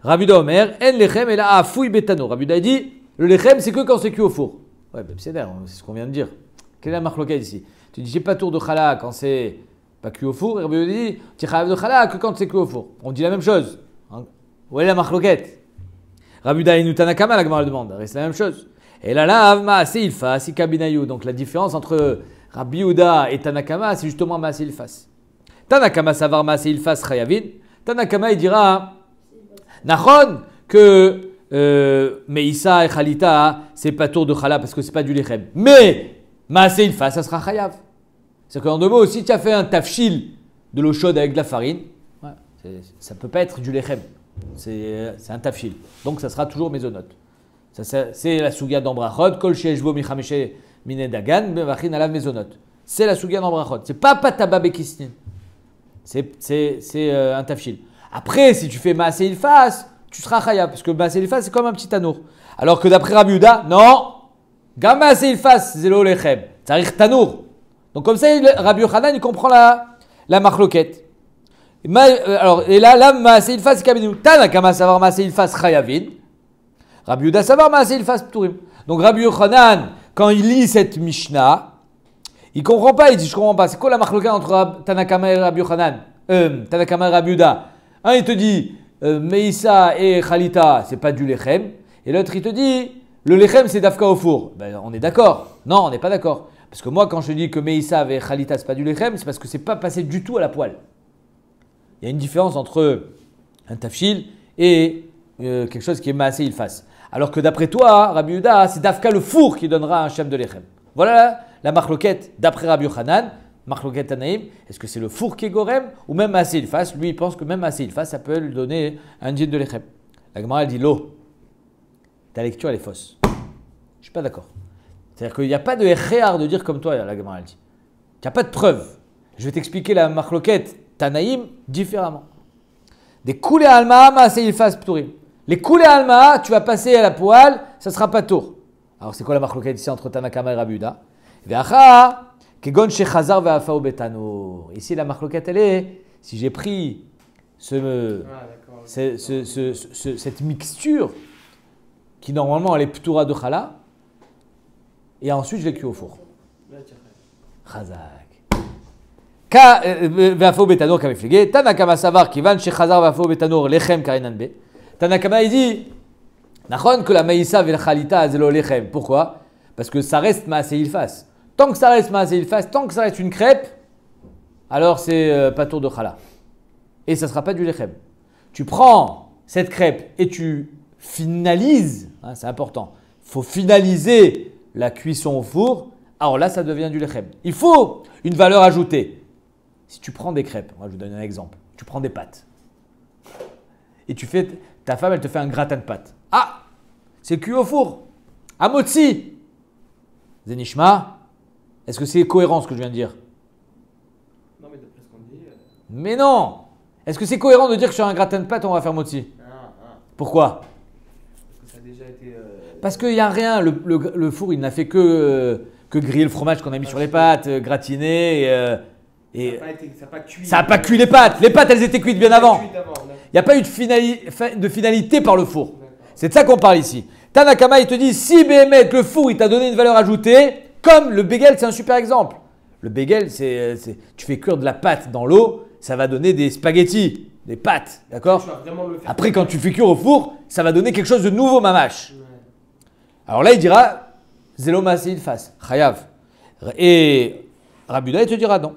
Rabbi Da Omer, en lechem et la afouille betano. Rabbi Da dit, le lechem c'est que quand c'est cuit au four. Ouais, ben c'est ce qu'on vient de dire. Quelle est la marloquette ici? Tu dis, j'ai pas tour de chala quand c'est pas cuit au four. Et Rabbi Yehuda dit, tu es chayav de chala que quand c'est cuit au four. On dit la même chose. Où est la machloket? Rabbi Yehuda et Tanakama, la Gemara le demande. C'est la même chose. Et la lave maaseh ilfas ikabinayu. Donc la différence entre Rabbi Yehuda et Tanakama, c'est justement maaseh ilfas. Tanakama savar maaseh ilfas chayavin. Tanakama il dira Nachon que Meïssa et Khalita c'est pas tour de chala parce que c'est pas du lechem. Mais maaseh ilfas ça sera chayav. C'est-à-dire qu'en deux mots, si tu as fait un tafshil de l'eau chaude avec de la farine, ouais, ça peut pas être du lechem. C'est un tafshil. Donc ça sera toujours mésonote. C'est la sugia d'Ambrachot, kol sheyeshbo michameshe mine dagan, bevachin alav mezonot. C'est la sugia d'Ambrachot. C'est pas pataba bekisnin. C'est un tafshil. Après, si tu fais maaseh ilfas, tu seras chayav, parce que maaseh ilfas c'est comme un petit tanour. Alors que d'après Rabbi Yehuda, non, gam maaseh ilfas c'est lo lechem, ça arrive tanour. Donc comme ça, Rabbi Yochanan il comprend la machloket. Alors et là maaseh ilfas c'est kabinu. Tanakama savar maaseh ilfas chayavin. Rabbi Yehuda savar maaseh ilfas pturim. Donc Rabbi Yochanan, quand il lit cette Mishnah, il ne comprend pas, il dit je ne comprends pas. C'est quoi la machloket entre Tanakama et Rabbi Yochanan, Tanakama et Rabbi Yehuda? Un il te dit Meïssa et Khalita, c'est pas du lechem. Et l'autre il te dit le lechem c'est dafka au four. Ben, on est d'accord? Non, on n'est pas d'accord. Parce que moi quand je dis que Meïssa et Khalita c'est pas du lechem, c'est parce que c'est pas passé du tout à la poêle. Il y a une différence entre un tafshil et quelque chose qui est maaseh ilfas. Alors que d'après toi, Rabbi Yehuda, c'est dafka le four qui donnera un shem de lechem. Voilà la machloket d'après Rabbi Yochanan, machloket Tanaïm. Est-ce que c'est le four qui est gorem ou même maaseh ilfas? Lui, il pense que même maaseh ilfas, ça peut lui donner un djinn de lechem. La Gemara, elle dit l'eau. Ta lecture, elle est fausse. Je ne suis pas d'accord. C'est-à-dire qu'il n'y a pas de échéar de dire comme toi, la Gemara, elle dit. Il n'y a pas de preuve. Je vais t'expliquer la machloket Tanaïm différemment. Des koulé alma, maaseh ilfas pturim. Les koulé alma, tu vas passer à la poêle, ça ne sera pas tour. Alors, c'est quoi la machloket ici entre Tanakama et Rabbi Yehuda? Ve'acha, kegon shechazar ve'afao betanour. Ici, la machloket, elle est, si j'ai pris cette mixture, qui normalement, elle est ptura de chala, et ensuite, je l'ai cuit au four. Chazak. Ve'afao betanour, kamefligé. Tanakama savar, kivan shechazar ve'afao betanour, lechem karinan be. Tanakama, il dit, Nachon que la maïssa et la khalita, c'est le lechem. Pourquoi? Parce que ça reste maaseh ilfas. Tant que ça reste maaseh ilfas, tant que ça reste une crêpe, alors c'est pas tour de chala. Et ça ne sera pas du lechem. Tu prends cette crêpe et tu finalises, hein, c'est important, il faut finaliser la cuisson au four, alors là ça devient du lechem. Il faut une valeur ajoutée. Si tu prends des crêpes, moi je vous donne un exemple, tu prends des pâtes et tu fais, ta femme elle te fait un gratin de pâtes. Ah, c'est cuit au four. Amotzi. Zenishma, est-ce que c'est cohérent ce que je viens de dire? Non, mais d'après ce qu'on dit. Mais non. Est-ce que c'est cohérent de dire que sur un gratin de pâtes on va faire motzi? Pourquoi? Parce que ça a déjà été. Parce qu'il n'y a rien. Le four il n'a fait que griller le fromage qu'on a mis sur les pâtes, gratiner et ça n'a pas cuit les pâtes. Les pâtes elles étaient cuites bien avant. Il n'y a pas eu de finalité par le four. C'est de ça qu'on parle ici. Tanakama, il te dit, si Béhémet, le four, il t'a donné une valeur ajoutée, comme le bagel, c'est un super exemple. Le bagel, tu fais cuire de la pâte dans l'eau, ça va donner des spaghettis, des pâtes, d'accord? Après, quand tu fais cuire au four, ça va donner quelque chose de nouveau, mamache. Ouais. Alors là, il dira, Zelo maaseh ilfas, chayav. Et Rabbi Yehuda, il te dira non.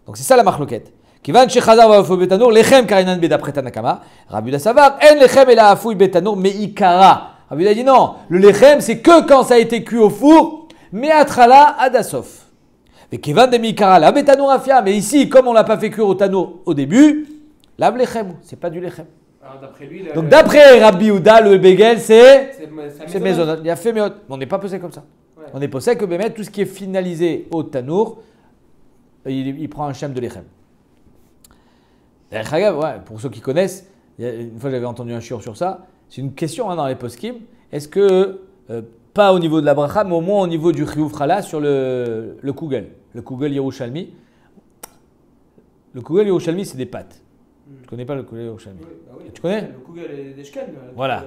Donc c'est ça la machloket. Kivan shechazar ve'afou betanour, lechem karinan be d'après Tanakama. Rabbi Yehuda savar, en lechem ela afou betanour meikara. Rabbi Yehuda dit non, le lechem c'est que quand ça a été cuit au four, mais atrala adasof. Mais kivan de meikara la betanour afia, mais ici comme on l'a pas fait cuire au tanour au début, la lechem, c'est pas du lechem. Donc d'après Rabbi Yehuda, le bagel c'est mezonot. Il y a fait meot. On n'est pas posé comme ça. Ouais. On est posé que Bémet, tout ce qui est finalisé au tanour, il prend un shem de lechem. Ouais, pour ceux qui connaissent, une fois j'avais entendu un shiur sur ça, c'est une question dans les poskim, est-ce que, pas au niveau de la bracha, mais au moins au niveau du chiyuv chala sur le kugel, le kugel Yerushalmi. Le kugel Yerushalmi c'est des pâtes. Tu connais pas le kugel Yerushalmi? Oui, bah oui, tu connais? Le kugel des shken. Voilà.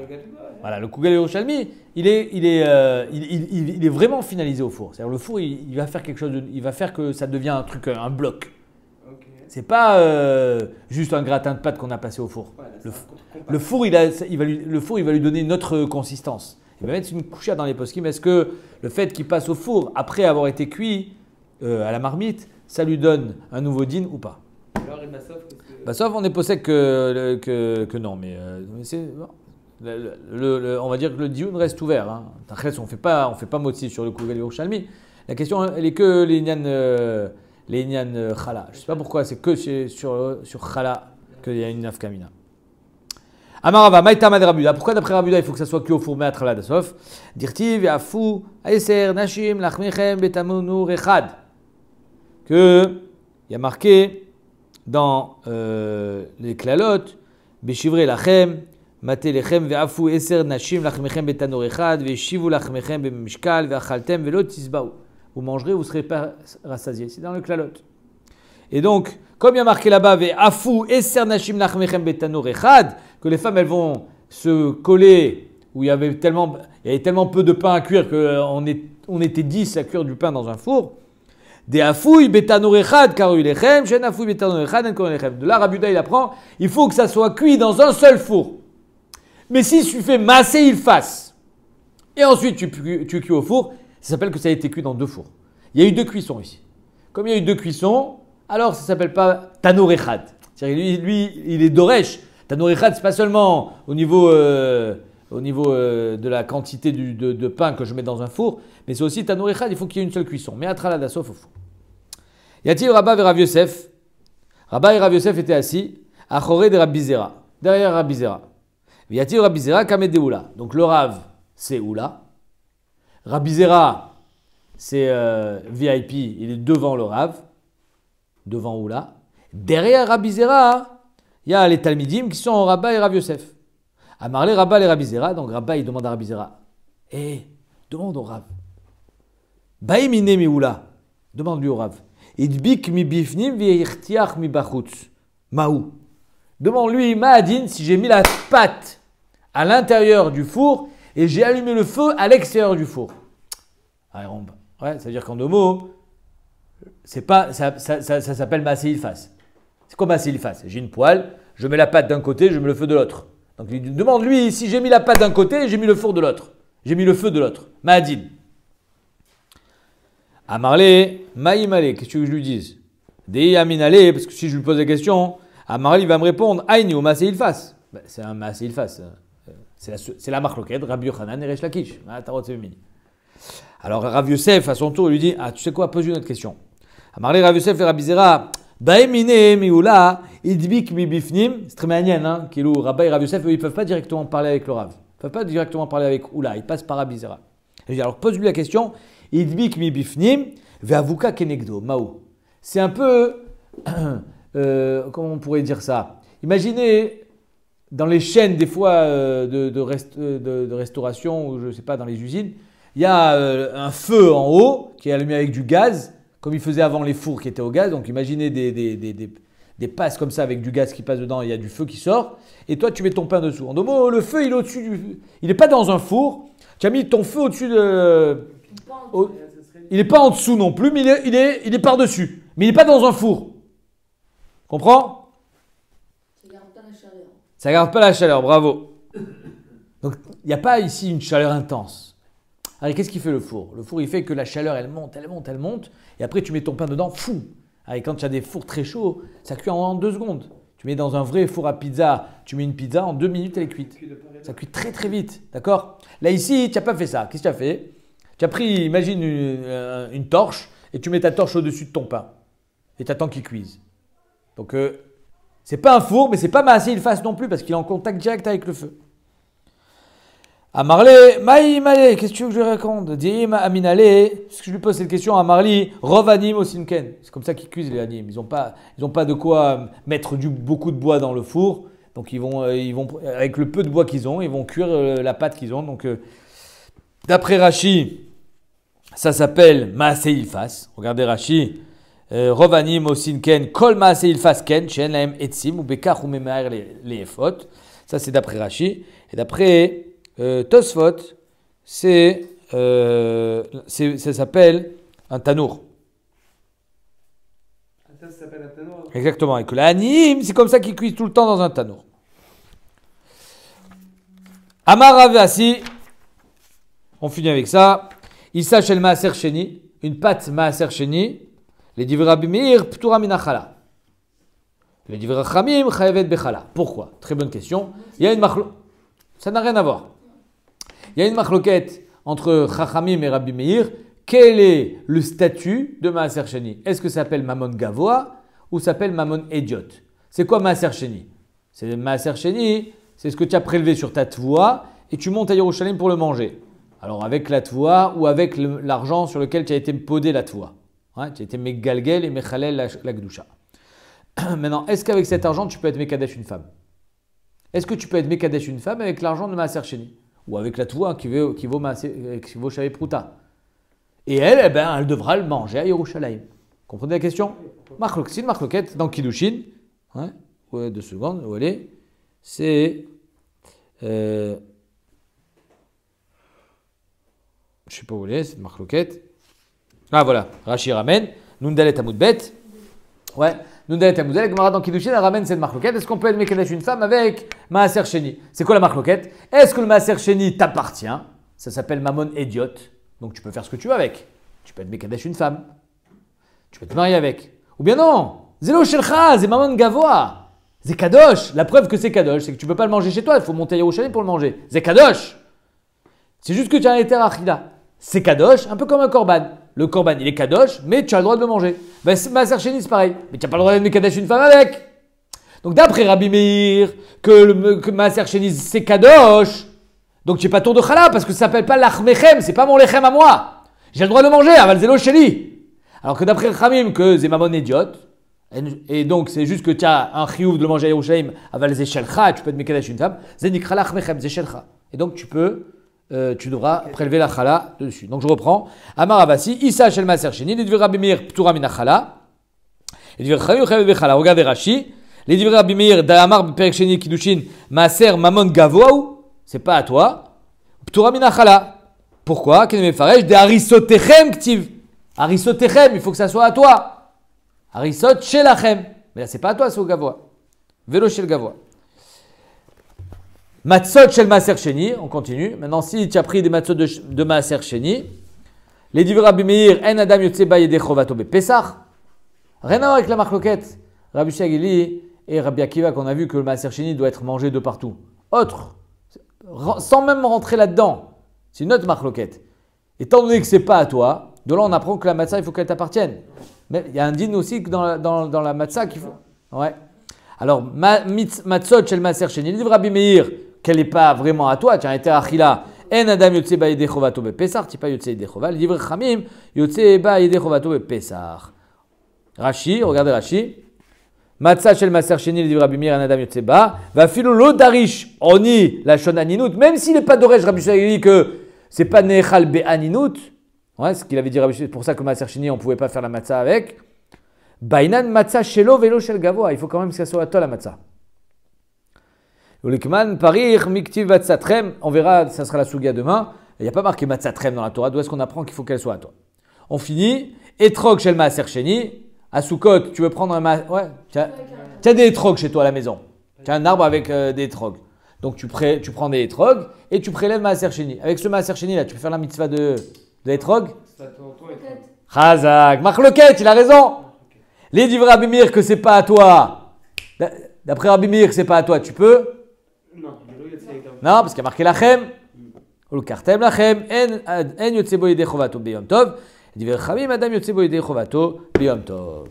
Voilà, le kugel Yerushalmi, il est vraiment finalisé au four. C'est-à-dire le four, il va faire quelque chose, il va faire que ça devient un truc, un bloc. Okay. C'est pas juste un gratin de pâte qu'on a passé au four. Voilà, Le, c'est un compact. le four, il va lui donner une autre consistance. Il va mettre une couchette dans les poskim. Est-ce que le fait qu'il passe au four après avoir été cuit à la marmite, ça lui donne un nouveau din ou pas? Alors, et Bassov, qu'est-ce que. Bah, sauf on est possède que non, mais c'est bon. On va dire que le dioun reste ouvert. Hein. On fait pas motzi sur le Kougal Yerushalmi. La question, elle est que les Inyan Chala. Je ne sais pas pourquoi, c'est que sur Chala qu'il y a une nafkamina. Amarava, Maïtama de Rabuda. Pourquoi d'après Rabuda, il faut que ça soit cuit au four mais à Trala d'Asof? Dirtiv, Yafu, Aeser, Nashim, Lachmechem, Betamonu, Rechad. Que il y a marqué dans les klalotes, Beshivre Lachem, Mate Lechem, Ve'afu, Eser, Nashim, Lachmechem, Betanu, Rechad, Ve'shivu, Lachmechem, Bemishkal, Ve'achaltem, Ve'lo Tisbaou. Vous mangerez, vous ne serez pas rassasiés. C'est dans le klalote. Et donc, comme il y a marqué là-bas, Ve'afu, Eser, Nashim, Lachmechem, Betanu, Rechad, que les femmes elles vont se coller où il y avait tellement peu de pain à cuire qu'on était 10 à cuire du pain dans un four. De là, Rabuda il apprend, il faut que ça soit cuit dans un seul four. Mais si tu fais masser il fasse et ensuite tu cuis au four, ça s'appelle que ça a été cuit dans deux fours. Il y a eu deux cuissons ici. Comme il y a eu deux cuissons, alors ça ne s'appelle pas Tanur Echad. C'est-à-dire lui, il est Doresh. Tanur Echad, ce n'est pas seulement au niveau de la quantité de pain que je mets dans un four, mais c'est aussi Tanur Echad, il faut qu'il y ait une seule cuisson. Mais Atrala d'Asof au four. Y a-t-il Rabba et Rav Yosef? Rabba et Rav Yosef étaient assis à Choré de Rabbi Zera, derrière Rabbi Zera. Y a-t-il Rabbi Zera Kamed de Oula? Donc le Rav, c'est Oula. Rabbi Zera, c'est VIP, il est devant le Rav, devant Oula. Derrière Rabbi Zera, il y a les Talmidim qui sont Rabba et Rav Yosef. À Marlé, Rabba et Rabbi Zera, donc Rabba il demande à Rabbi Zera, demande au Rav. Baïmine mi Oula, demande-lui au Rav. Idbik mi bifnim v'yirtiach mi bachutz. Maou. Demande-lui, Mahadin, si j'ai mis la pâte à l'intérieur du four et j'ai allumé le feu à l'extérieur du four. Ouais, ça veut dire qu'en deux mots, ça s'appelle Maaseh Ilfas. C'est quoi Maaseh Ilfas? J'ai une poêle, je mets la pâte d'un côté, je mets le feu de l'autre. Donc demande-lui si j'ai mis la pâte d'un côté et j'ai mis le four de l'autre. J'ai mis le feu de l'autre. Mahadin. Amarlé, Maïmalé, qu'est-ce que je lui dise? Dei Aminalé, parce que si je lui pose la question, Amarlé il va me répondre Aïni ou Maaseh Ilfas. C'est un Maaseh Ilfas. C'est la marloquette, Rabbi Yochanan et Resh Lakish. Alors Rav Yosef, à son tour, lui dit tu sais quoi, pose une autre question. Amarlé, Rav Yosef et Rabbi Zera, Baïmine, Mioula, Idbik, Mi Bifnim, c'est très mignon, hein, Kilou, Rabbi et Rav Yosef, eux, ils ne peuvent pas directement parler avec le Rav. Ils ne peuvent pas directement parler avec Oula, ils passent par Rabbi Zera. Alors pose-lui la question. Idbik mi bifnim, ve'avuka kenegdo, maou. C'est un peu, comment on pourrait dire ça? Imaginez dans les chaînes des fois de restauration ou je sais pas dans les usines, il y a un feu en haut qui est allumé avec du gaz, comme ils faisaient avant les fours qui étaient au gaz. Donc imaginez des passes comme ça avec du gaz qui passe dedans, il y a du feu qui sort, et toi tu mets ton pain dessous. En deux mots, le feu il est au-dessus il n'est pas dans un four. Tu as mis ton feu au-dessus de. Il n'est pas en dessous non plus, mais il est par-dessus. Mais il n'est pas dans un four. Comprends? Ça garde pas la chaleur. Ça garde pas la chaleur, bravo. Donc, il n'y a pas ici une chaleur intense. Alors, qu'est-ce qu'il fait le four? Le four, il fait que la chaleur, elle monte. Et après, tu mets ton pain dedans, fou. Alors, quand tu as des fours très chauds, ça cuit en 2 secondes. Tu mets dans un vrai four à pizza, tu mets une pizza, en 2 minutes, elle est cuite. Ça cuit très très vite, d'accord? Là, ici, tu n'as pas fait ça. Qu'est-ce que tu as fait? Tu as pris, imagine, une torche et tu mets ta torche au-dessus de ton pain. Et tu attends qu'il cuise. Donc, c'est pas un four, mais c'est pas Maaseh Ilfas non plus parce qu'il est en contact direct avec le feu. Amarlé, Maïmalé, qu'est-ce que tu veux que je lui raconte? Dim, Aminalé, parce que je lui pose cette question à Marli, Rovanim Osinken. C'est comme ça qu'ils cuisent les anim. Ils n'ont pas de quoi mettre beaucoup de bois dans le four. Donc, ils vont, avec le peu de bois qu'ils ont, ils vont cuire la pâte qu'ils ont. Donc, d'après Rashi, ça s'appelle Maaseh Ilfas. Regardez Rashi. Rovanim Osinken, Kol Maaseh Ilfas Ken, Shen Laem Etzim, ou Bekach ou Memer les Efot. Ça, c'est d'après Rashi. Et d'après Tosfot, ça s'appelle un tanour. Ça s'appelle un tanour. Exactement. Et que la anime, c'est comme ça qu'ils cuisent tout le temps dans un tanour. Amar Rav Asi, on finit avec ça. Issa shel maaser sheni, une pâte maaser sheni. Les divrei Rabbi Meir ptura min achala. Les divrei Chachamim chayavet bechala. Pourquoi? Très bonne question. Il y a une ça n'a rien à voir. Il y a une machloquette entre Chachamim et Rabbi Meir. Quel est le statut de maaser sheni? Est-ce que ça s'appelle mamon gavoa ou ça s'appelle mamon idiot? C'est quoi maaser sheni? C'est maaser sheni. C'est ce que tu as prélevé sur ta tvoua et tu montes à Yerushalayim pour le manger. Alors avec la tvoua ou avec l'argent sur lequel tu as été podé la tvoua. Ouais, tu as été megalgel et mechalel la gdusha. Maintenant, est-ce qu'avec cet argent tu peux être mekadesh une femme? Est-ce que tu peux être mekadesh une femme avec l'argent de maaser sheni? Ou avec la tvoua qui vaut shavé pruta? Et elle, eh ben, elle devra le manger à Yerushalayim. Comprenez la question? C'est une marloquette dans Kiddushin. Ouais, 2 secondes, où elle est? C'est, je ne sais pas où elle est, c'est une marloquette. Ah voilà, Rashi ramène, Nundalet Amoudbet. Ouais, Nundalet Amoudbet, la Gemara dans Kiddushin, elle ramène cette marloquette. Est-ce qu'on peut être mekadesh une femme avec maaser sheni? C'est quoi la marloquette? Est-ce que le maaser sheni t'appartient? Ça s'appelle mamon idiot. Donc tu peux faire ce que tu veux avec. Tu peux être mekadesh une femme. Tu peux te marier avec. Ou bien non, zelo shelcha, c'est mamon gavoa. C'est kadosh. La preuve que c'est kadosh, c'est que tu ne peux pas le manger chez toi. Il faut monter à Yerushalayim pour le manger. C'est kadosh. C'est juste que tu as un éther achila. C'est kadosh, un peu comme un korban. Le korban, il est kadosh, mais tu as le droit de le manger. Ben, maaser sheni, c'est pareil. Mais tu n'as pas le droit d'être mekadesh une femme avec. Donc d'après Rabbi Meir, que maaser sheni, c'est kadosh. Donc tu n'es pas tour de chala parce que ça ne s'appelle pas l'achmechem. C'est pas mon lechem à moi. J'ai le droit de le manger. Aval zelo sheli. Alors que d'après Chamim, que c'est mamon idiot. Et donc, c'est juste que tu as un chiyuv de le manger à Yerushalayim, aval zé shelcha, tu peux te mekadesh une femme, zé nikra lachmechem, zé shelcha. Et donc, tu devras prélever la chala dessus. Donc, je reprends. Amar Avasi, Issa shel maaser sheni, les divrei Rabbi Meir ptura min achala, les divrei Chachamim chayavet bechala. Regardez Rashi, les divrei Rabbi Meir d'Amar perek sheni kiddushin, maaser mamon gavoa, c'est pas à toi, ptura min achala. Pourquoi? Kenem mefaresh de harisotechem ktiv. Harisotechem, il faut que ça soit à toi. Harisot shelachem. Mais là, c'est pas à toi, c'est au gavoa. Vélo shel gavoa. Matzot shel maaser sheni. On continue. Maintenant, si tu as pris des matzot de maaser sheni, les divrei Rabbi Meir, en adam yotze ba yedei chovato bepesach. Rien à voir avec la marloquette. Rabbi Shagili et Rabbi Akiva, qu'on a vu que le maaser sheni doit être mangé de partout. Autre. Sans même rentrer là-dedans. C'est une autre marloquette. Étant donné que c'est pas à toi, de là, on apprend que la matzah, il faut qu'elle t'appartienne. Mais il y a un din aussi que dans la matzah qu'il faut. Ouais. Alors, matzot shel maaser sheni, le divrei Rabbi Meir, qu'elle n'est pas vraiment à toi, tu as été achila. En adam yotze ba yedei chovato bepesach, tu n'es pas yotze yedei chova. Le divrei Chachamim yotze ba yedei chovato bepesach. Rashi, regardez Rashi. Matzah shel maaser sheni, le divrei Rabbi Meir, en adam yotze ba. Va filo lo darish oni la shon aninut. Même s'il n'est pas d'oresh, Rabbi Shagili, que c'est pas nechal be aninut. Ouais, ce qu'il avait dit, c'est pour ça que maaser sheni, on ne pouvait pas faire la matzah avec. Bainan matzah shelo velo shel gavoa. Il faut quand même que ça soit à toi la matzah. Ulikman parich miktiv matzatrem. On verra, ça sera la sugia demain. Il n'y a pas marqué matzatrem dans la Torah. D'où est-ce qu'on apprend qu'il faut qu'elle soit à toi? On finit. Etrog shel maaser sheni. À Sukkot, tu veux prendre un ouais, tu as des etrogs chez toi à la maison. Tu as un arbre avec des etrogs. Donc tu prends des etrogs et tu prélèves maaser sheni. Avec ce maaser sheni là, tu peux faire la mitzvah de etrog. Chazak, Marloquette, il a raison. Les divrei Rabbi Meir que c'est pas à toi. D'après Rabbi Meir que c'est pas à toi, tu peux? Non, parce qu'il y a marqué lachem. Ou kartem lachem. En yotze bo yedei chovato biyom tov. Divrei Chachamim adam yotze bo yedei chovato biyom tov.